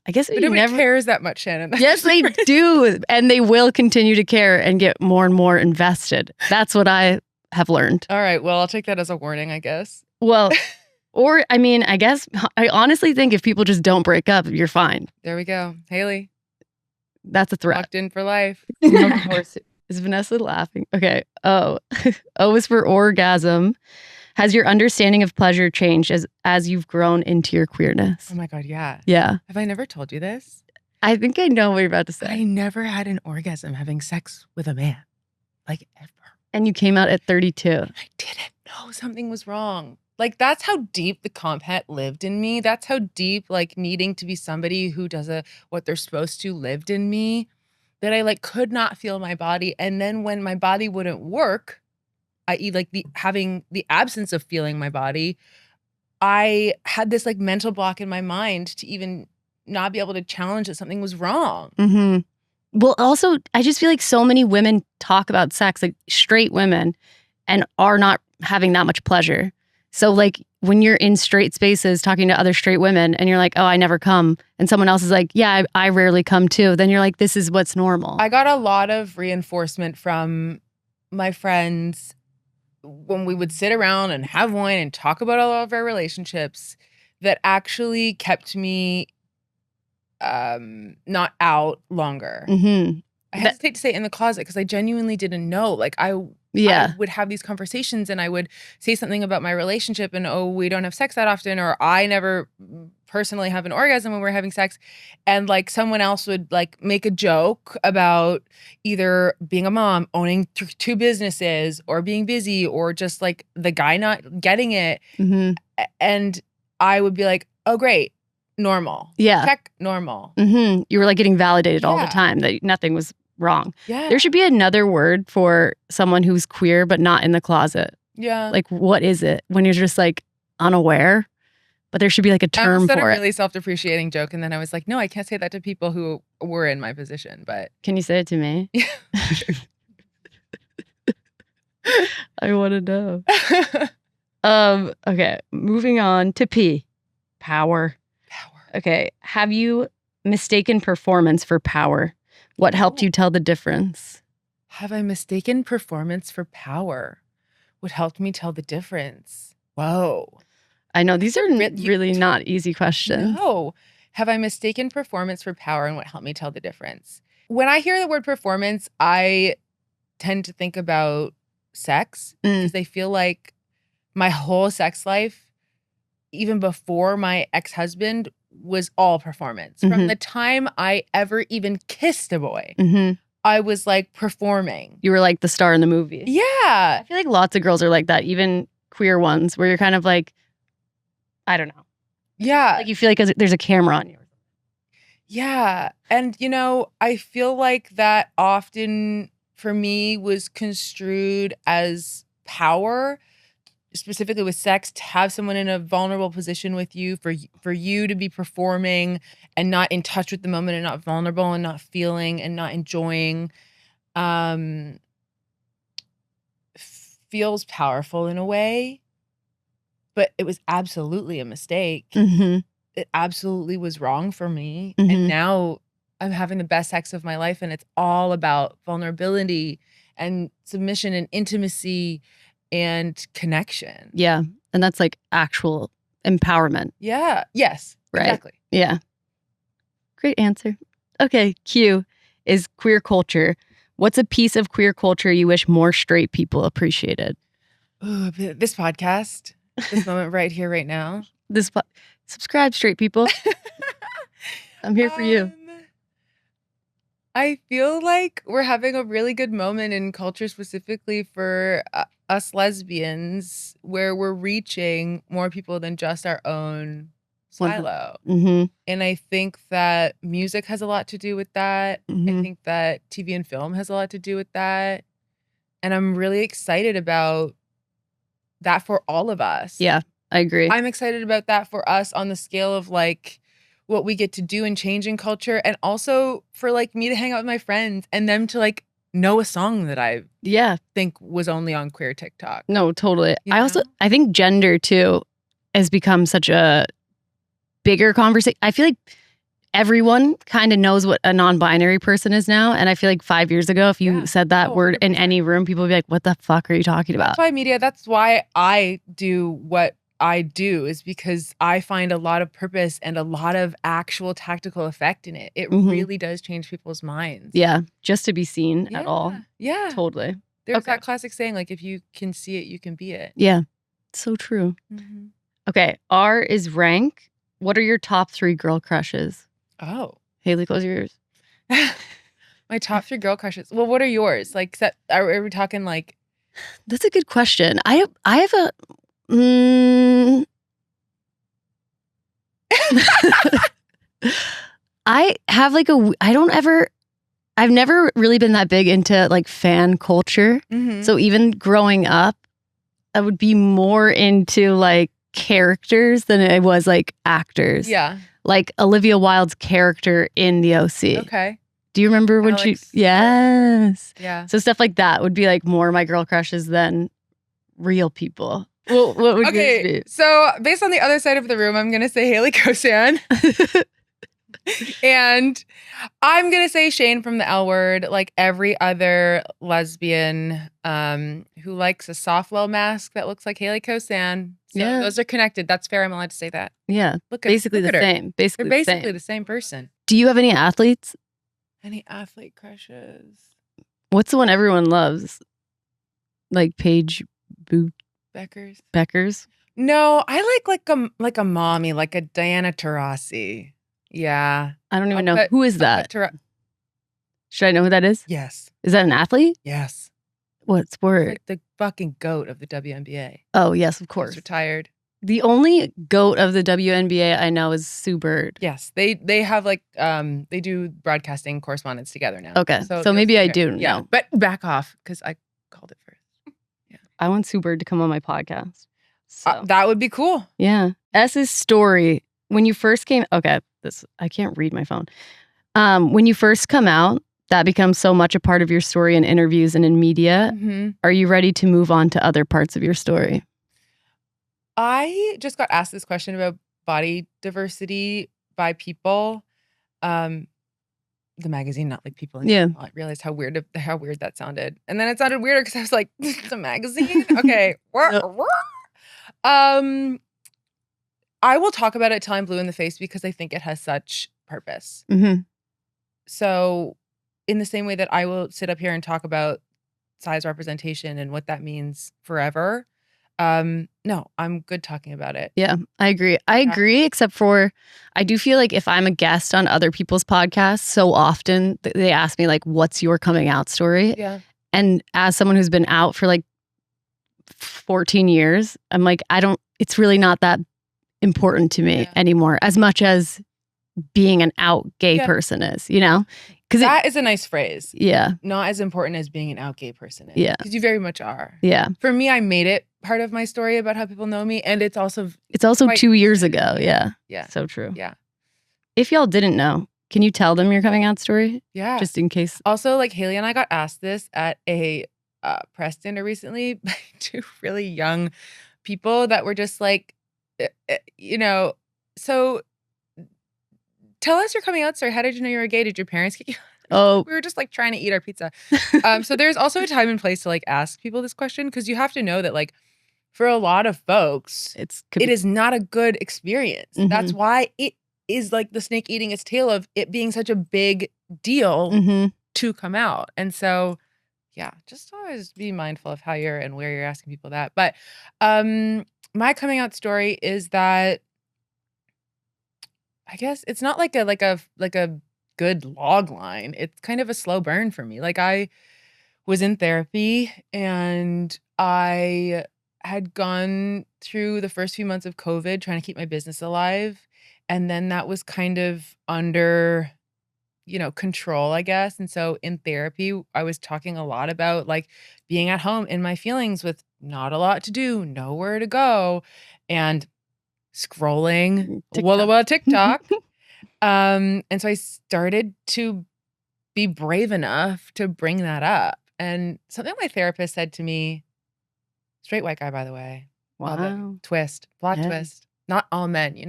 but you nobody never cares that much, Shannon. Yes, they do. And they will continue to care and get more and more invested. That's what I have learned. All right. Well, I'll take that as a warning, I guess. Well, or I mean, I guess I honestly think if people just don't break up, you're fine. There we go. Haley. That's a threat. Locked in for life. Of course. Is Vanessa laughing? Okay. Oh. O is for orgasm. Has your understanding of pleasure changed as you've grown into your queerness? Oh my God, yeah. Yeah. Have I never told you this? I think I know what you're about to say. I never had an orgasm having sex with a man. Like ever. And you came out at 32. I didn't know something was wrong. Like that's how deep the comp-het lived in me. That's how deep like needing to be somebody who does what they're supposed to lived in me, that I like could not feel my body. And then when my body wouldn't work, i.e. like having the absence of feeling my body, I had this like mental block in my mind to even not be able to challenge that something was wrong. Mm-hmm. Well, also, I just feel like so many women talk about sex, like straight women, and are not having that much pleasure. So like when you're in straight spaces talking to other straight women and you're like, oh, I never come. And someone else is like, yeah, I rarely come too. Then you're like, this is what's normal. I got a lot of reinforcement from my friends when we would sit around and have wine and talk about all of our relationships that actually kept me not out longer. Mm-hmm. I hesitate to say in the closet because I genuinely didn't know. Like I would have these conversations and I would say something about my relationship and, oh, we don't have sex that often, or I never personally have an orgasm when we're having sex. And like someone else would like make a joke about either being a mom, owning two businesses, or being busy, or just like the guy not getting it. Mm-hmm. And I would be like, oh, great. Normal. Yeah. Check normal. Mm-hmm. You were like getting validated all the time that nothing was wrong. Yeah. There should be another word for someone who's queer but not in the closet. Yeah. Like, what is it when you're just like unaware? But there should be like a term said for a it. really self-deprecating joke, and then I was like, no, I can't say that to people who were in my position. But can you say it to me? Yeah. I want to know. Okay, moving on to P. Power. Okay, have you mistaken performance for power? What helped you tell the difference? Have I mistaken performance for power? What helped me tell the difference? Whoa. I know these are really not easy questions. No. Have I mistaken performance for power, and what helped me tell the difference? When I hear the word performance, I tend to think about sex because I feel like my whole sex life, even before my ex-husband, was all performance. Mm-hmm. From the time I ever even kissed a boy, mm-hmm. I was like performing. You were like the star in the movie. Yeah. I feel like lots of girls are like that, even queer ones, where you're kind of like, I don't know. Yeah. Like you feel like there's a camera on you. Yeah. And, you know, I feel like that often for me was construed as power, specifically with sex, to have someone in a vulnerable position with you, for you to be performing and not in touch with the moment and not vulnerable and not feeling and not enjoying, feels powerful in a way, but it was absolutely a mistake. Mm-hmm. It absolutely was wrong for me. Mm-hmm. And now I'm having the best sex of my life, and it's all about vulnerability and submission and intimacy and connection. Yeah. And that's like actual empowerment. Yeah. Yes. Right. Exactly. Yeah. Great answer. Okay. Q is queer culture. What's a piece of queer culture you wish more straight people appreciated? Ooh, this podcast, this moment right here, right now. Subscribe, straight people. I'm here for you. I feel like we're having a really good moment in culture, specifically for us lesbians, where we're reaching more people than just our own silo. Mm-hmm. And I think that music has a lot to do with that. Mm-hmm. I think that TV and film has a lot to do with that. And I'm really excited about that for all of us. Yeah, I agree. I'm excited about that for us on the scale of like what we get to do and change in culture, and also for like me to hang out with my friends and them to like know a song that I think was only on queer TikTok. No, totally. You know? I think gender too has become such a bigger conversation. I feel like everyone kind of knows what a non-binary person is now. And I feel like 5 years ago, if you said that word in any room, people would be like, what the fuck are you talking about? That's why I do what I do is because I find a lot of purpose and a lot of actual tactical effect in it. It Mhm. really does change people's minds. Yeah, just to be seen Yeah. at all. Yeah. Totally. There's Okay. that classic saying, like, if you can see it, you can be it. Yeah, so true. Mm-hmm. Okay, R is rank. What are your top 3 girl crushes? Oh. Haley, close your ears. My top 3 girl crushes. Well, what are yours? Like, are we talking like? That's a good question. I have a. Mm, I have like a. I've never really been that big into like fan culture. Mhm. So even growing up, I would be more into like characters than I was like actors. Yeah. Like Olivia Wilde's character in the OC. Okay. Do you remember when Alex, Yes. Yeah. So stuff like that would be like more my girl crushes than real people. Well, what would yours Okay. be? So based on the other side of the room, I'm gonna say Haley Kosan. And I'm gonna say Shane from the L Word, like every other lesbian who likes a softwell mask that looks like Haley Kosan. So Yeah. those are connected. That's fair. I'm allowed to say that. Yeah. Look at Basically look the at her. same. Basically They're the basically same. the same person. Do you have any athletes? Any athlete crushes? What's the one everyone loves? Like Paige Beckers? Beckers? No, I like a mommy, like a Diana Taurasi. Yeah. I don't even I'll know. put- Who is I'll that? put Taura- Should I know who that is? Yes. Is that an athlete? Yes. What sport? Like the fucking goat of the WNBA. Oh, yes, of She's course. retired. The only goat of the WNBA I know is Sue Bird. Yes, they have like they do broadcasting correspondence together now. Okay, so you'll maybe see I her. do Yeah, know. but back off because I called it first. I want Sue Bird to come on my podcast. So That would be cool. yeah. S's story. When you first came, okay, I can't read my phone. When you first come out, that becomes so much a part of your story in interviews and in media. Mm-hmm. Are you ready to move on to other parts of your story? I just got asked this question about body diversity by people. The magazine, not like people. Yeah. I realized how weird that sounded, and then it sounded weirder because I was like, "It's a magazine." Okay. I will talk about it till I'm blue in the face because I think it has such purpose. Mm-hmm. So, in the same way that I will sit up here and talk about size representation and what that means forever, no, I'm good talking about it. Yeah, I agree. I agree, except for I do feel like if I'm a guest on other people's podcasts, so often they ask me like, what's your coming out story? Yeah. And as someone who's been out for like 14 years, I'm like, it's really not that important to me anymore, as much as being an out gay person is, you know? Because that is a nice phrase. Yeah. Not as important as being an out gay person is. Yeah. Because you very much are. Yeah. For me, I made it part of my story about how people know me. And it's also 2 years ago. Yeah. Yeah. So true. Yeah. If y'all didn't know, can you tell them your coming out story? Yeah. Just in case. Also, like Haley and I got asked this at a press dinner recently by 2 really young people that were just like, so tell us your coming out story. How did you know you were gay? Did your parents get you? Oh, We were just like trying to eat our pizza. So there's also a time and place to like ask people this question because you have to know that like for a lot of folks, it is not a good experience. Mhm. That's why it is like the snake eating its tail of it being such a big deal Mm-hmm. to come out. And so, yeah, just always be mindful of how you're and where you're asking people that. But my coming out story is that I guess it's not like a good log line. It's kind of a slow burn for me. Like I was in therapy and I had gone through the first few months of COVID trying to keep my business alive. And then that was kind of under, control, I guess. And so in therapy, I was talking a lot about like being at home in my feelings with not a lot to do, nowhere to go, and scrolling TikTok. And so I started to be brave enough to bring that up. And something my therapist said to me, straight white guy, by the way. Wow. Plot Hey. twist. Not all men, He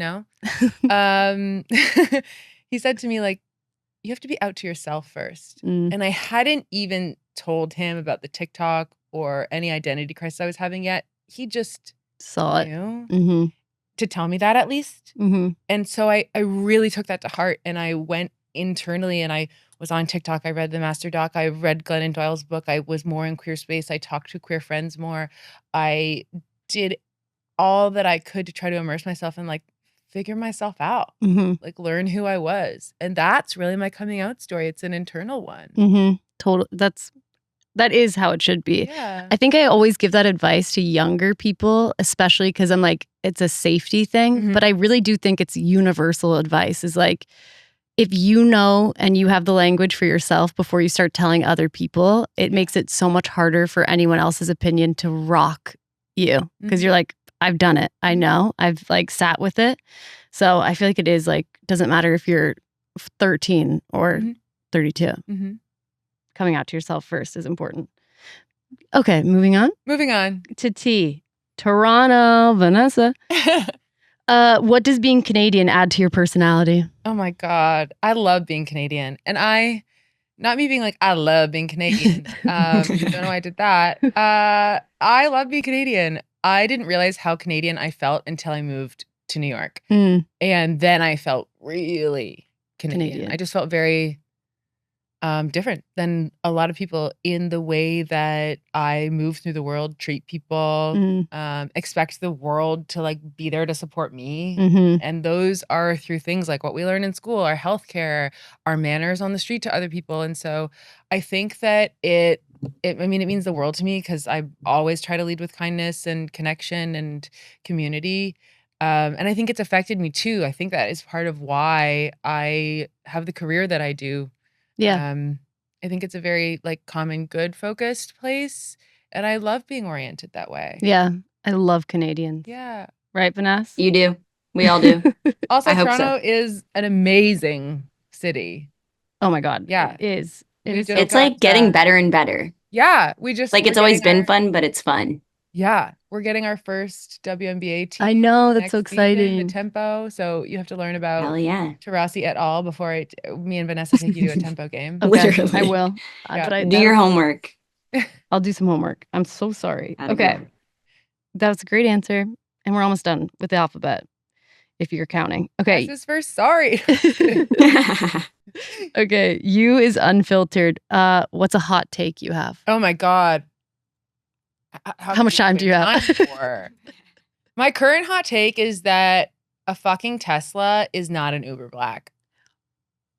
said to me, like, you have to be out to yourself first. Mm. And I hadn't even told him about the TikTok or any identity crisis I was having yet. He just Saw it. you Mm-hmm. to tell me that at least. Mm-hmm. And so I really took that to heart, and I went internally and I was on TikTok. I read the Master Doc. I read Glennon Doyle's book. I was more in queer space. I talked to queer friends more. I did all that I could to try to immerse myself and like figure myself out, Mm-hmm. like learn who I was. And that's really my coming out story. It's an internal one. Mm-hmm. Total. That is how it should be. Yeah. I think I always give that advice to younger people, especially because I'm like, it's a safety thing. Mhm. But I really do think it's universal advice is like, if you know and you have the language for yourself before you start telling other people, it makes it so much harder for anyone else's opinion to rock you. Because you're like, I've done it. I know. I've like sat with it. So I feel like it is like, doesn't matter if you're 13 or Mhm. 32. Mm-hmm. Coming out to yourself first is important. Okay, moving on Moving on. to T. Toronto, Vanessa. What does being Canadian add to your personality? Oh my God. I love being Canadian. And not me being like, I love being Canadian. Don't know why I did that. I love being Canadian. I didn't realize how Canadian I felt until I moved to New York. Mm, And then I felt really Canadian. I just felt very different than a lot of people in the way that I move through the world, treat people, mm, expect the world to like be there to support me. mhm. And those are through things like what we learn in school, our healthcare, our manners on the street to other people. And so I think that it means the world to me because I always try to lead with kindness and connection and community. And I think it's affected me too. I think that is part of why I have the career that I do. Yeah. I think it's a very like common good focused place. And I love being oriented that way. Yeah. I love Canadians. Yeah. Right, Vanessa? You do. We all do. Also, I hope so. Toronto is an amazing city. Oh my God. Yeah. It is. It We is. just It's got like getting better and better. Yeah. We just Like we're it's always getting been fun, but it's fun. Yeah. We're getting our first WNBA team. I know. That's so next season, exciting. the tempo. So you have to learn about Hell yeah. Tarasi et al. Before me and Vanessa take you to a tempo game. Okay, Literally. I will. Yeah. But Do your homework. I'll do some homework. I'm so sorry. Atta Okay. girl. That was a great answer. And we're almost done with the alphabet, if you're counting. Okay. This is for sorry. Okay. You is unfiltered. What's a hot take you have? Oh my God. How much time do you have? For? My current hot take is that a fucking Tesla is not an Uber Black.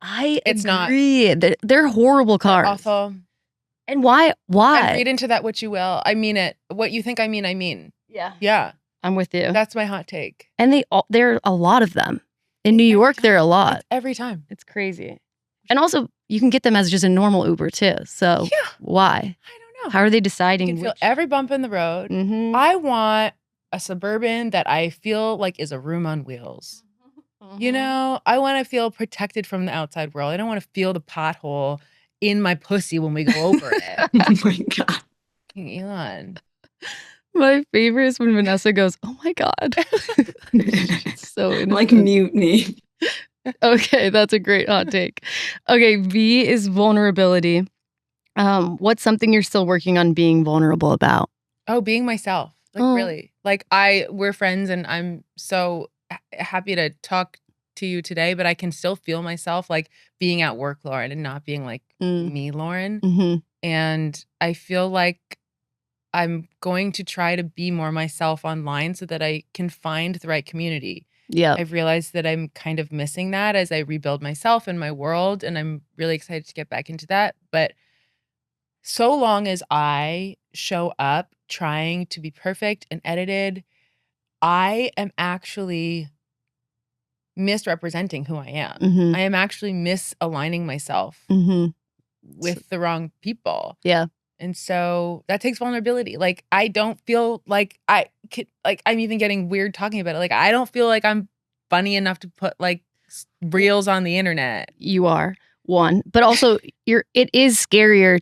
It's not. agree. They're horrible cars. Awful. And why? And read into that what you will. I mean it. What you think I mean. Yeah. Yeah. I'm with you. That's my hot take. And there are a lot of them. In New York, there are a lot. It's every time. It's crazy. And also, you can get them as just a normal Uber too. So Yeah. why? I don't know. How are they deciding You can feel which? every bump in the road. Mhm. I want a Suburban that I feel like is a room on wheels. You know, I want to feel protected from the outside world. I don't want to feel the pothole in my pussy when we go over it. Oh my God. Elon. My favorite is when Vanessa goes, "Oh my God." So innocent. Like mutiny. Okay, that's a great hot take. Okay, V is vulnerability. What's something you're still working on being vulnerable about? Oh, being myself. Like Oh. really. Like we're friends and I'm so happy to talk to you today, but I can still feel myself like being at work, Lauren, and not being like Mm. me, Lauren. Mm-hmm. And I feel like I'm going to try to be more myself online so that I can find the right community. Yeah. I've realized that I'm kind of missing that as I rebuild myself and my world, and I'm really excited to get back into that. But so long as I show up trying to be perfect and edited, I am actually misrepresenting who I am. Mm-hmm. I am actually misaligning myself Mm-hmm. with the wrong people. Yeah. And so that takes vulnerability. Like I don't feel like I'm even getting weird talking about it. Like I don't feel like I'm funny enough to put like reels on the internet. You are one, but also it is scarier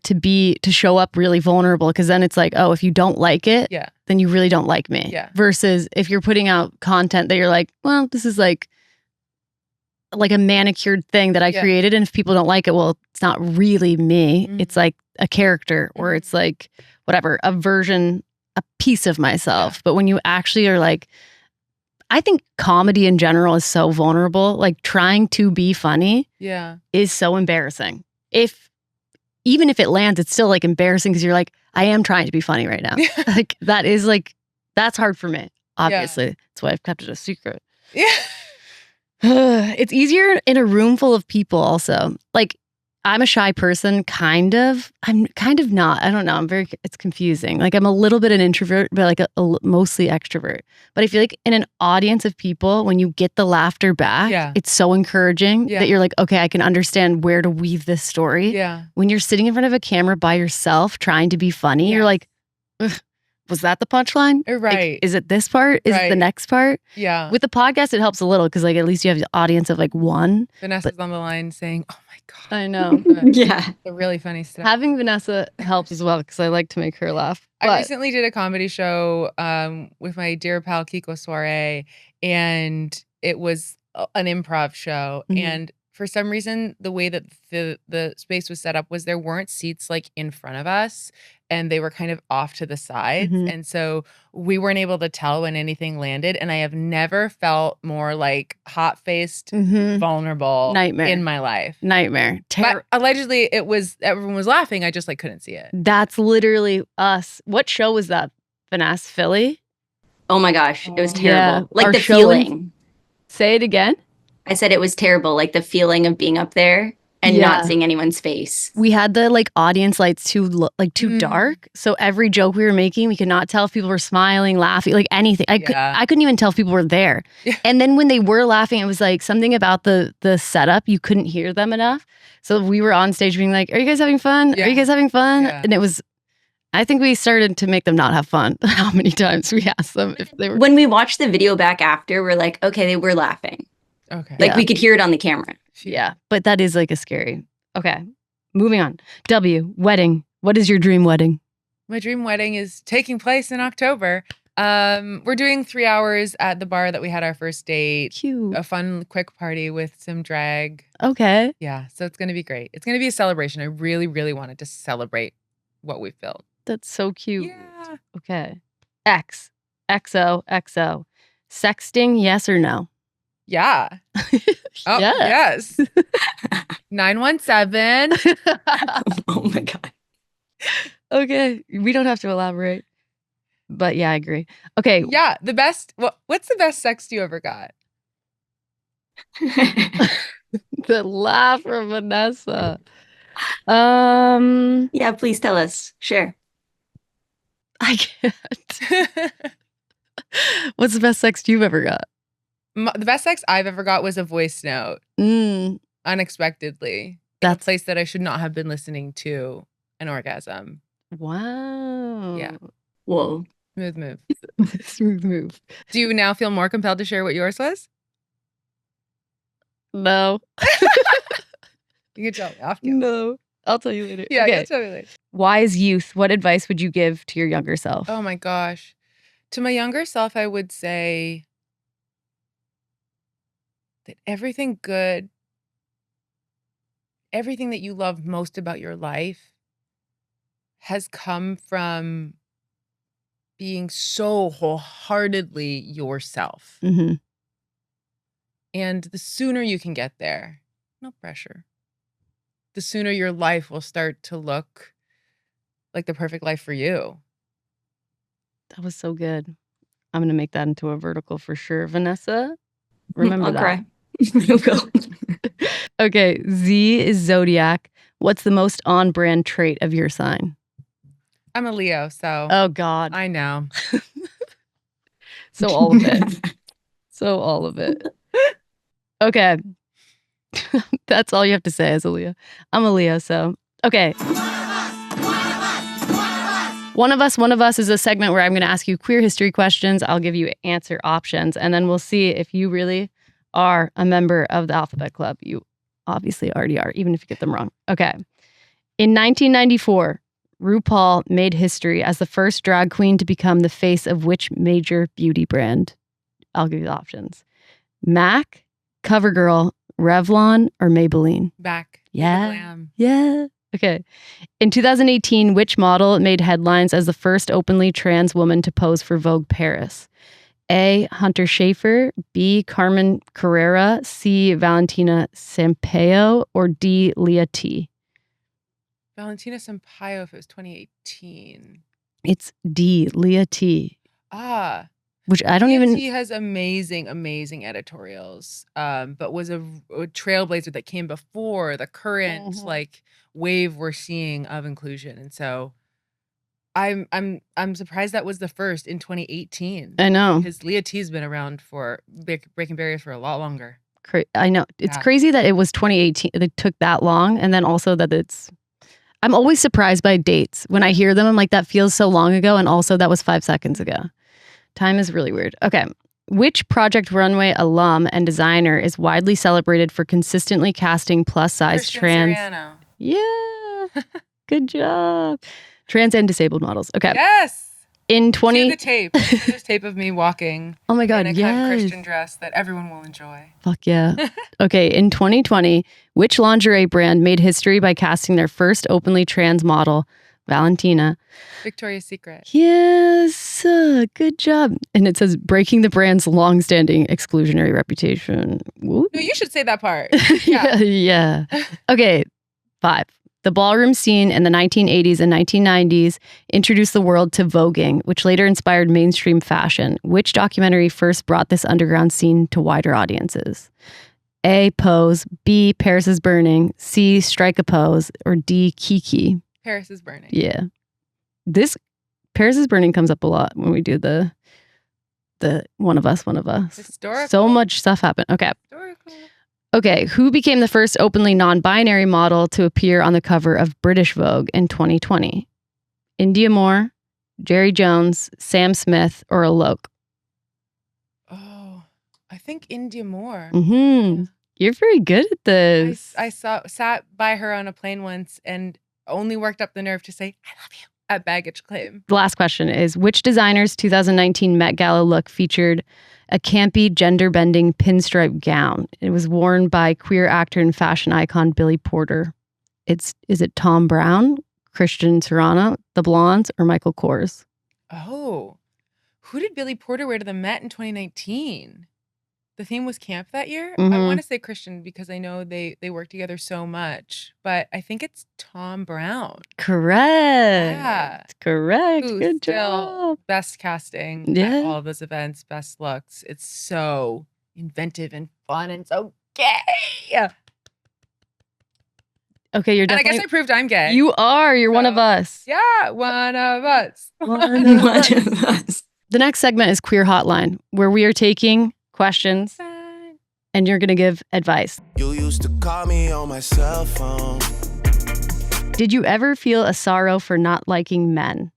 to show up really vulnerable because then it's like, oh, if you don't like it, Yeah. then you really don't like me. Yeah. Versus if you're putting out content that you're like, well, this is like a manicured thing that I Yeah. created, and if people don't like it, well, it's not really me. Mhm. It's like a character, or Mhm. it's like whatever, a version a piece of myself. But when you actually are like, I think comedy in general is so vulnerable. Like trying to be funny is so embarrassing. Even if it lands, it's still like embarrassing because you're like, I am trying to be funny right now. Like that is like, that's hard for me. Obviously. That's why I've kept it a secret. Yeah. It's easier in a room full of people also. Like I'm a shy person, kind of. I'm kind of not. I don't know. It's confusing. Like I'm a little bit an introvert, but like a mostly extrovert. But I feel like in an audience of people, when you get the laughter back, it's so encouraging that you're like, okay, I can understand where to weave this story. Yeah. When you're sitting in front of a camera by yourself trying to be funny, you're like, was that the punchline? Right. Like, is it this part? Is it the next part? Yeah. With the podcast, it helps a little because like at least you have the audience of like one. Vanessa's on the line saying, oh my God. I know. The really funny stuff. Having Vanessa helps as well because I like to make her laugh. I recently did a comedy show with my dear pal Kiko Soiree, and it was an improv show. And for some reason, the way that the space was set up was there weren't seats like in front of us, and they were kind of off to the sides. And so we weren't able to tell when anything landed. And I have never felt more like hot-faced, vulnerable Nightmare in my life. Nightmare. But allegedly everyone was laughing. I just like couldn't see it. That's literally us. What show was that? Vanessa, Philly? Oh my gosh, it was terrible. Yeah. Like the feeling. Say it again. I said it was terrible, like the feeling of being up there and not seeing anyone's face. We had the like audience lights too dark. So every joke we were making, we could not tell if people were smiling, laughing, like anything. I couldn't even tell if people were there. And then when they were laughing, it was like something about the setup. You couldn't hear them enough. So we were on stage being like, are you guys having fun? Are you guys having fun? And it was, I think we started to make them not have fun. How many times we asked them if they were. When we watched the video back after, we're like, okay, they were laughing. Okay. Like we could hear it on the camera. Yeah. But that is like a scary. Okay. Moving on. W, wedding. What is your dream wedding? My dream wedding is taking place in October. We're doing 3 hours at the bar that we had our first date. Cute. A fun, quick party with some drag. Okay. Yeah. So it's going to be great. It's going to be a celebration. I really, really wanted to celebrate what we built. That's so cute. Yeah. Okay. X. XOXO. Sexting, yes or no? Yeah. Oh, yes. 917. Oh my God. Okay. We don't have to elaborate. But yeah, I agree. Okay. Yeah. The best. What's the best sex you ever got? The laugh from Vanessa. Yeah, please tell us. Share. I can't. What's the best sex you've ever got? The best sex I've ever got was a voice note. Unexpectedly. That's a place that I should not have been listening to an orgasm. Wow. Yeah. Whoa. Smooth move. Smooth move. Do you now feel more compelled to share what yours was? No. You can tell me off camera. No. I'll tell you later. Yeah, okay. you'll tell me later. Wise youth. What advice would you give to your younger self? Oh my gosh. To my younger self, I would say that everything good, everything that you love most about your life has come from being so wholeheartedly yourself. Mm-hmm. And the sooner you can get there, no pressure, the sooner your life will start to look like the perfect life for you. That was so good. I'm going to make that into a vertical for sure. Vanessa, remember that. Cry. I will. Okay. Z is zodiac. What's the most on-brand trait of your sign? I'm a Leo, so. Oh, God. I know. So all of it. So all of it. Okay. That's all you have to say as a Leo. I'm a Leo, so. Okay. One of Us is a segment where I'm going to ask you queer history questions. I'll give you answer options, and then we'll see if you really are a member of the Alphabet Club. You obviously already are, even if you get them wrong. Okay. In 1994, RuPaul made history as the first drag queen to become the face of which major beauty brand? I'll give you the options. MAC, CoverGirl, Revlon, or Maybelline? Back. Yeah. Glam. Yeah. Okay. In 2018, which model made headlines as the first openly trans woman to pose for Vogue Paris? A. Hunter Schafer, B. Carmen Carrera, C. Valentina Sampaio, or D. Leah T? Valentina Sampaio, if it was 2018. It's D. Leah T. Ah. Which I don't Leah even. T has amazing editorials, but was a trailblazer that came before the current like wave we're seeing of inclusion, and so I'm surprised that was the first in 2018. I know. Because Leah T's been around for breaking barriers for a lot longer. I know. It's Yeah. crazy that it was 2018. It took that long, and then also that it's. I'm always surprised by dates when I hear them. I'm like, that feels so long ago, and also that was 5 seconds ago. Time is really weird. Okay. Which Project Runway alum and designer is widely celebrated for consistently casting plus-size trans? Siriano. Yeah. Good job. Trans and disabled models. Okay. Yes. In See the tape. There's tape of me walking. Oh my God, in a kind of yes. Christian dress that everyone will enjoy. Fuck yeah. Okay. In 2020, which lingerie brand made history by casting their first openly trans model, Valentina? Victoria's Secret. Yes, good job. And it says breaking the brand's long-standing exclusionary reputation. Whoop. No, you should say that part. Yeah. Okay, 5. The ballroom scene in the 1980s and 1990s introduced the world to voguing, which later inspired mainstream fashion. Which documentary first brought this underground scene to wider audiences? A. Pose, B. Paris is Burning, C. Strike a Pose, or D. Kiki? Paris is Burning. Yeah. This Paris is Burning comes up a lot when we do the one of us. Historical. So much stuff happened. Okay. Historical. Okay. Who became the first openly non-binary model to appear on the cover of British Vogue in 2020? India Moore, Jerry Jones, Sam Smith, or Alok? Oh, I think India Moore. Mm-hmm. You're very good at this. I sat by her on a plane once and only worked up the nerve to say, I love you, at baggage claim. The last question is, which designer's 2019 Met Gala look featured a campy, gender-bending pinstripe gown? It was worn by queer actor and fashion icon Billy Porter. Is it Tom Brown, Christian Serrano, The Blondes, or Michael Kors? Oh, who did Billy Porter wear to the Met in 2019? The theme was camp that year. I want to say Christian because I know they work together so much, but I think it's Tom Brown. Correct. Yeah. Correct. Ooh, Good still job. best casting at all of those events, best looks. It's so inventive and fun and so gay. Okay, you're And I definitely. guess I proved I'm gay. You are. You're one of us. Yeah, one of us. One of us. The next segment is Queer Hotline, where we are taking questions and you're going to give advice. You used to call me on my cell phone. Did you ever feel a sorrow for not liking men?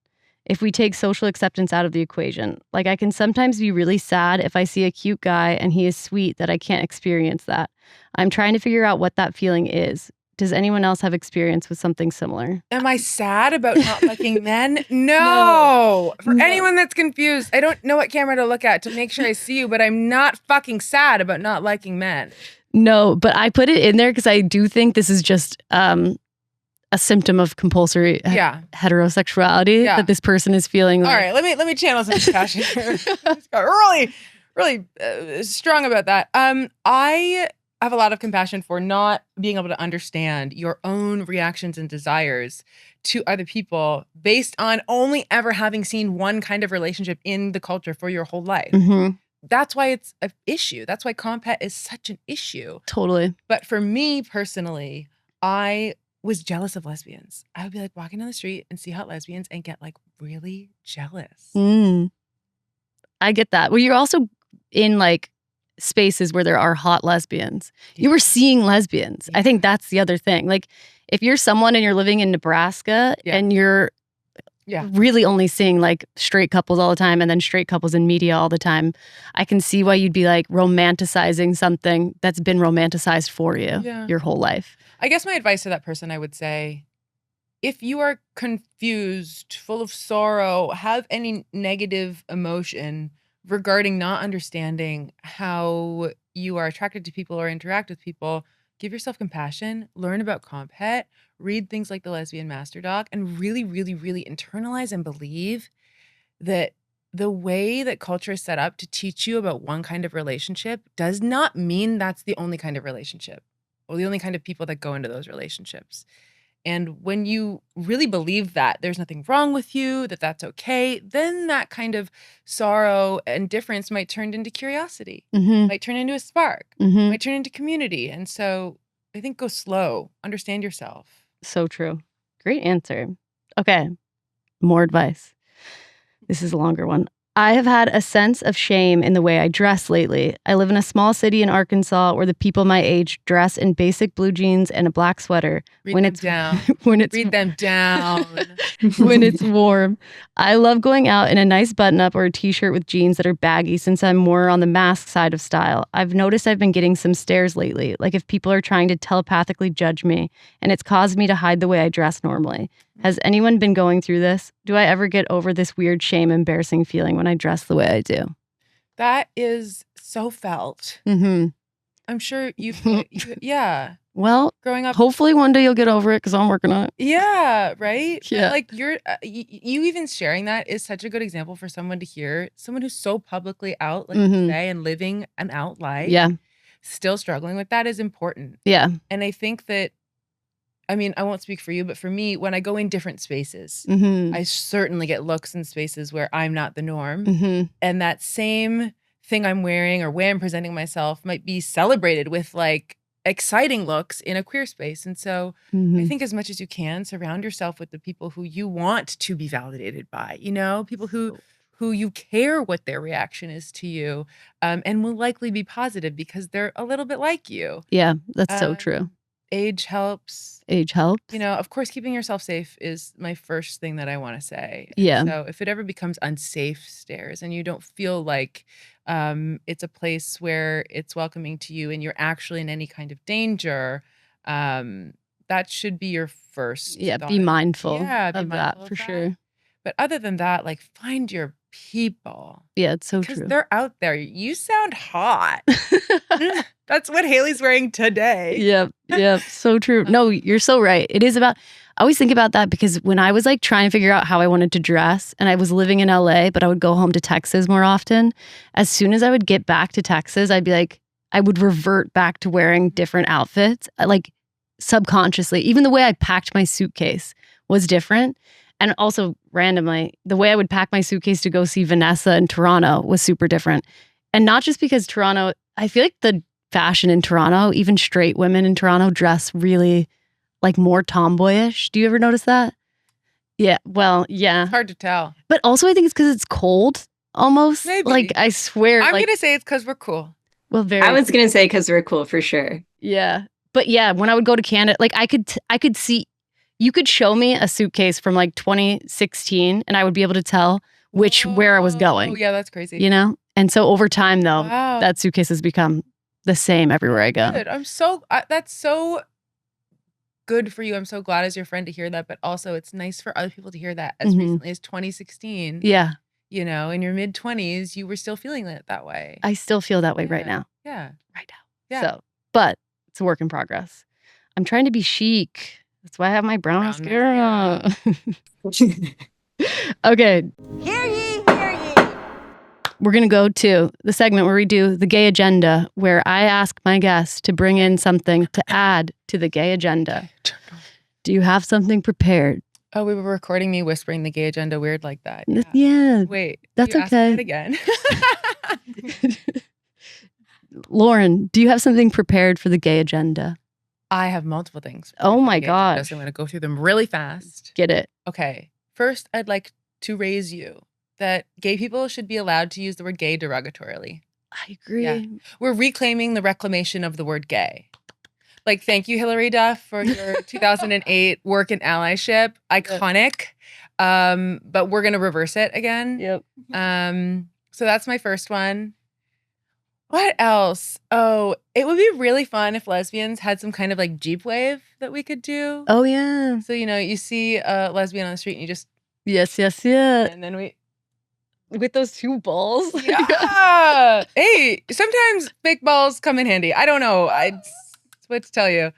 If we take social acceptance out of the equation, like I can sometimes be really sad if I see a cute guy and he is sweet that I can't experience that. I'm trying to figure out what that feeling is. Does anyone else have experience with something similar? Am I sad about not liking men? No. For anyone that's confused, I don't know what camera to look at to make sure I see you, but I'm not fucking sad about not liking men. No, but I put it in there because I do think this is just a symptom of compulsory heterosexuality that this person is feeling. Like, all right, let me channel some compassion here. Just got really strong about that. I have a lot of compassion for not being able to understand your own reactions and desires to other people based on only ever having seen one kind of relationship in the culture for your whole life. That's why it's an issue. That's why compet is such an issue. Totally. But for me personally, I was jealous of lesbians. I would be like walking down the street and see hot lesbians and get like really jealous. I get that. Well, you're also in like spaces where there are hot lesbians. You were seeing lesbians. I think that's the other thing. Like if you're someone and you're living in Nebraska and you're really only seeing like straight couples all the time and then straight couples in media all the time, I can see why you'd be like romanticizing something that's been romanticized for you your whole life. I guess my advice to that person, I would say, if you are confused, full of sorrow, have any negative emotion regarding not understanding how you are attracted to people or interact with people, give yourself compassion, learn about compet, read things like the Lesbian Master Doc, and really, really, really internalize and believe that the way that culture is set up to teach you about one kind of relationship does not mean that's the only kind of relationship or the only kind of people that go into those relationships. And when you really believe that there's nothing wrong with you, that that's okay, then that kind of sorrow and difference might turn into curiosity, might turn into a spark, might turn into community. And so I think go slow, understand yourself. So true. Great answer. Okay, more advice. This is a longer one. I have had a sense of shame in the way I dress lately. I live in a small city in Arkansas where the people my age dress in basic blue jeans and a black sweater. Read them down. When it's warm. I love going out in a nice button-up or a t-shirt with jeans that are baggy since I'm more on the mask side of style. I've noticed I've been getting some stares lately, like if people are trying to telepathically judge me, and it's caused me to hide the way I dress normally. Has anyone been going through this? Do I ever get over this weird shame, embarrassing feeling when I dress the way I do? That is so felt. Mm-hmm. I'm sure you yeah. Well, growing up, hopefully one day you'll get over it because I'm working on it. Yeah, right? Yeah. Like you're, you even sharing that is such a good example for someone to hear. Someone who's so publicly out, like you say, and living an out life. Yeah. Still struggling with that is important. Yeah. And I think that, I mean, I won't speak for you, but for me, when I go in different spaces, I certainly get looks in spaces where I'm not the norm. And that same thing I'm wearing or way I'm presenting myself might be celebrated with like exciting looks in a queer space. And so I think as much as you can, surround yourself with the people who you want to be validated by, you know, people who you care what their reaction is to you, and will likely be positive because they're a little bit like you. Yeah, that's so true. Age helps. Age helps. You know, of course, keeping yourself safe is my first thing that I want to say. Yeah. And so if it ever becomes unsafe stairs and you don't feel like it's a place where it's welcoming to you and you're actually in any kind of danger, that should be your first thought. Be mindful Be of mindful that of for that. sure. But other than that, like find your people. Yeah, it's so Because true. they're out there. You sound hot. That's what Haley's wearing today. Yep, so true. No, you're so right. It is about, I always think about that because when I was like trying to figure out how I wanted to dress and I was living in LA, but I would go home to Texas more often. As soon as I would get back to Texas, I'd be like, I would revert back to wearing different outfits, like subconsciously. Even the way I packed my suitcase was different. And also randomly, the way I would pack my suitcase to go see Vanessa in Toronto was super different. And not just because Toronto, I feel like the fashion in Toronto, even straight women in Toronto dress really like more tomboyish. Do you ever notice that? Yeah, well, yeah. It's hard to tell. But also I think it's because it's cold almost. Maybe. Like I swear. I'm like, going to say it's because we're cool. Well, I was going to say because we're cool for sure. Yeah. But yeah, when I would go to Canada, like I could see, you could show me a suitcase from like 2016 and I would be able to tell where I was going. Oh, yeah, that's crazy. You know? And so over time though, Wow. that suitcase has become the same everywhere I go. Good. That's so good for you. I'm so glad as your friend to hear that, but also it's nice for other people to hear that as recently as 2016. Yeah. You know, in your mid 20s, you were still feeling it that way. I still feel that way right now. Yeah. Right now. Yeah. So, but it's a work in progress. I'm trying to be chic. That's why I have my brown mascara. Okay. Hear ye, hear ye. We're going to go to the segment where we do the gay agenda, where I ask my guests to bring in something to add to the gay agenda. Do you have something prepared? Oh, we were recording me whispering the gay agenda weird like that. Yeah. Wait. That's you asked me okay. that again. Lauren, do you have something prepared for the gay agenda? I have multiple things. Oh my gosh. gosh. I'm going to go through them really fast. Get it. Okay. First, I'd like to raise you that gay people should be allowed to use the word gay derogatorily. I agree. Yeah. We're reclaiming the reclamation of the word gay. Like, thank you, Hillary Duff, for your 2008 work in allyship. Iconic. But we're going to reverse it again. Yep. So that's my first one. What else? Oh, it would be really fun if lesbians had some kind of like Jeep wave that we could do. Oh, yeah. So, you know, you see a lesbian on the street and you just, Yes. and then we, With those two balls. yeah. Hey, sometimes fake balls come in handy. I don't know. It's what to tell you.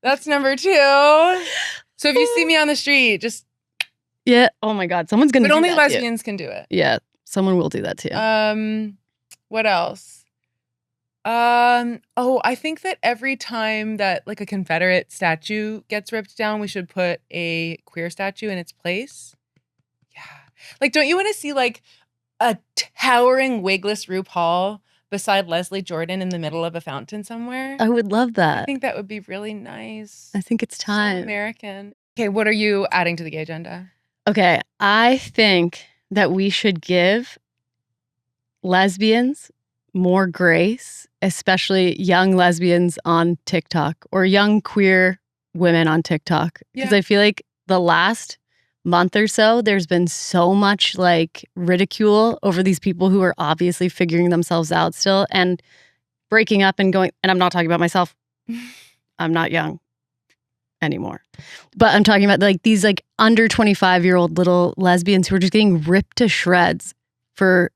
That's number 2. So if you see me on the street, just Yeah. Oh my God. Someone's gonna. but do only that to you. lesbians can do it. Yeah. Someone will do that to you. What else? I think that every time that like a Confederate statue gets ripped down, we should put a queer statue in its place. Yeah. Like, don't you want to see like a towering wigless RuPaul beside Leslie Jordan in the middle of a fountain somewhere? I would love I that. think that would be really nice. I think it's So time. American. Okay, what are you adding to the gay agenda? Okay, I think that we should give lesbians more grace, especially young lesbians on TikTok or young queer women on TikTok. Because Yeah. I feel like the last month or so, there's been so much like ridicule over these people who are obviously figuring themselves out still and breaking up and going. And I'm not talking about myself. I'm not young anymore. But I'm talking about like these like under 25-year-old little lesbians who are just getting ripped to shreds for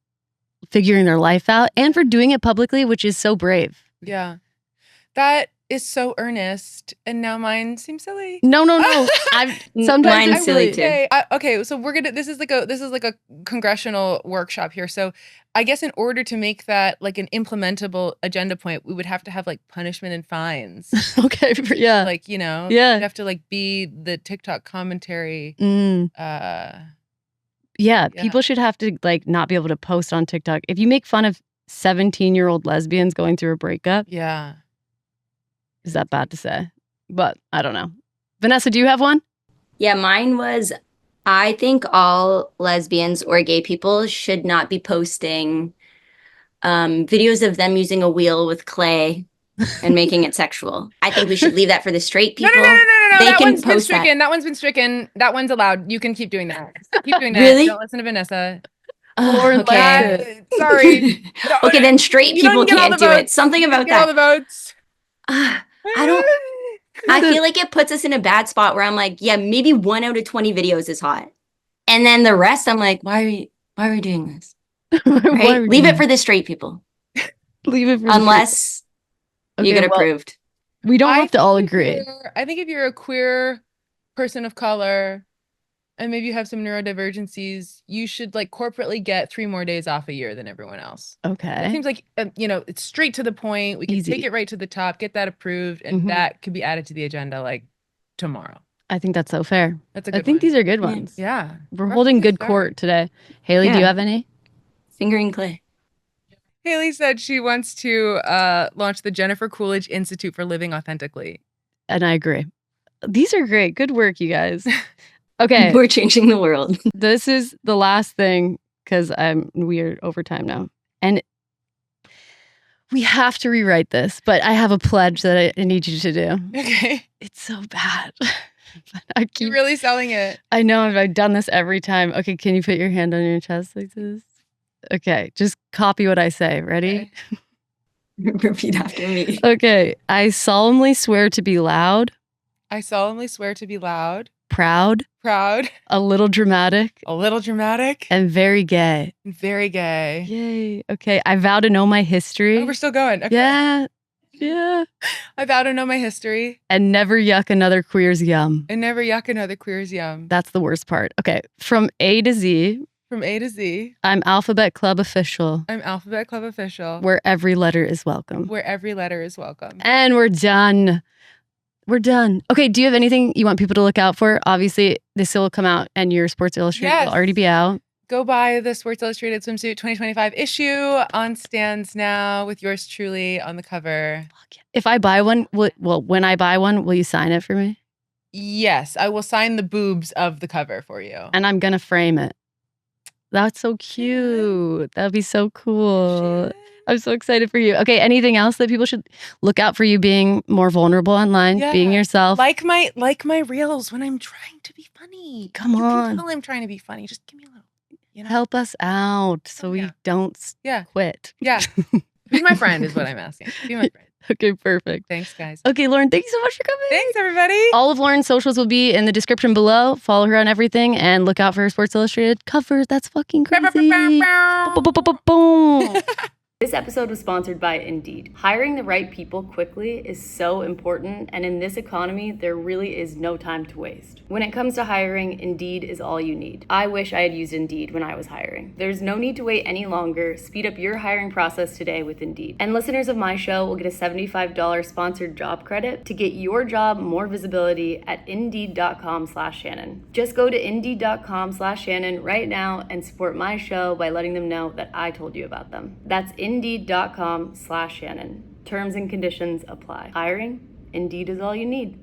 figuring their life out and for doing it publicly, which is so brave. Yeah. That is so earnest. And now mine seems silly. No. I've sometimes Mine's it's silly really- too. Okay, so we're gonna. This is like a congressional workshop here. So I guess in order to make that like an implementable agenda point, we would have to have like punishment and fines. Okay, yeah. Like yeah, Yeah. you'd have to like be the TikTok commentary. Mm. Yeah, people should have to like not be able to post on TikTok. If you make fun of 17-year-old lesbians going through a breakup, Yeah. is that bad to say? But I don't know. Vanessa, do you have one? Yeah, mine was, I think all lesbians or gay people should not be posting videos of them using a wheel with clay and making it sexual. I think we should leave that for the straight people. No. They That can one's been post that. stricken. That one's been stricken. That one's allowed. You can keep doing that. Keep doing that. Really? Don't listen to Vanessa. Lauren Okay. Sorry. Okay, then straight You don't people get all can't the do it. votes. Something about Get all that. the votes. I don't. I feel like it puts us in a bad spot where I'm like, yeah, maybe 1 out of 20 videos is hot, and then the rest, I'm like, why are we doing this? Right? Leave it for the straight people, leave it for unless you Okay, get well, approved. we don't have to all think agree. I think if you're a queer person of color and maybe you have some neurodivergencies, you should like corporately get 3 more days off a year than everyone else. It Okay. seems like, it's straight to the point. We can Easy. take it right to the top, get that approved, and Mhm. that could be added to the agenda like tomorrow. I think that's so fair. That's a good I think one. these are good Yeah. ones. Yeah. We're holding good Start. court today. Haley, do you Yeah. have any? Fingering clay. Haley said she wants to launch the Jennifer Coolidge Institute for Living Authentically. And I agree. These are great. Good work, you guys. Okay. We're changing the world. This is the last thing because we are over time now. And we have to rewrite this, but I have a pledge that I need you to do. Okay. It's so bad. But I You're keep really selling it. I know I've done this every time. Okay, can you put your hand on your chest like this? Okay, just copy what I say. Ready? Repeat after me. Okay. I solemnly swear to be loud, I solemnly swear to be loud, proud, proud, a little dramatic, a little dramatic, and very gay. and very gay. Yay. Okay. I vow to know my history. Oh, we're still going. Okay. Yeah. Yeah. I vow to know my history And never yuck another queer's yum. and never yuck another queer's yum. That's the worst part. Okay. From A to Z, From A to Z, I'm Alphabet Club official, I'm Alphabet Club official, where every letter is welcome. where every letter is welcome. And we're done. We're done. Okay. Do you have anything you want people to look out for? Obviously, this will come out and your Sports Illustrated Yes. will already be out. Go buy the Sports Illustrated Swimsuit 2025 issue on stands now with yours truly on the cover. If I buy one, when I buy one, will you sign it for me? Yes, I will sign the boobs of the cover for you. And I'm going to frame it. That's so cute. That'd be so cool. I'm so excited for you. Okay, anything else that people should look out for you being more vulnerable online, being Yeah. yourself? Like my reels when I'm trying to be funny. Come You on. can tell I'm trying to be funny. Just give me a little, Help us out so we yeah. don't Yeah. quit. Yeah. Be my friend is what I'm asking. Be my friend. Okay, perfect. Thanks, guys. Okay, Lauren, thank you so much for coming. Thanks, everybody. All of Lauren's socials will be in the description below. Follow her on everything and look out for her Sports Illustrated cover. That's fucking crazy. Boom. This episode was sponsored by Indeed. Hiring the right people quickly is so important, and in this economy, there really is no time to waste. When it comes to hiring, Indeed is all you need. I wish I had used Indeed when I was hiring. There's no need to wait any longer. Speed up your hiring process today with Indeed. And listeners of my show will get a $75 sponsored job credit to get your job more visibility at Indeed.com/Shannon. Just go to Indeed.com/Shannon right now and support my show by letting them know that I told you about them. That's Indeed.com/Shannon. Terms and conditions apply. Hiring? Indeed is all you need.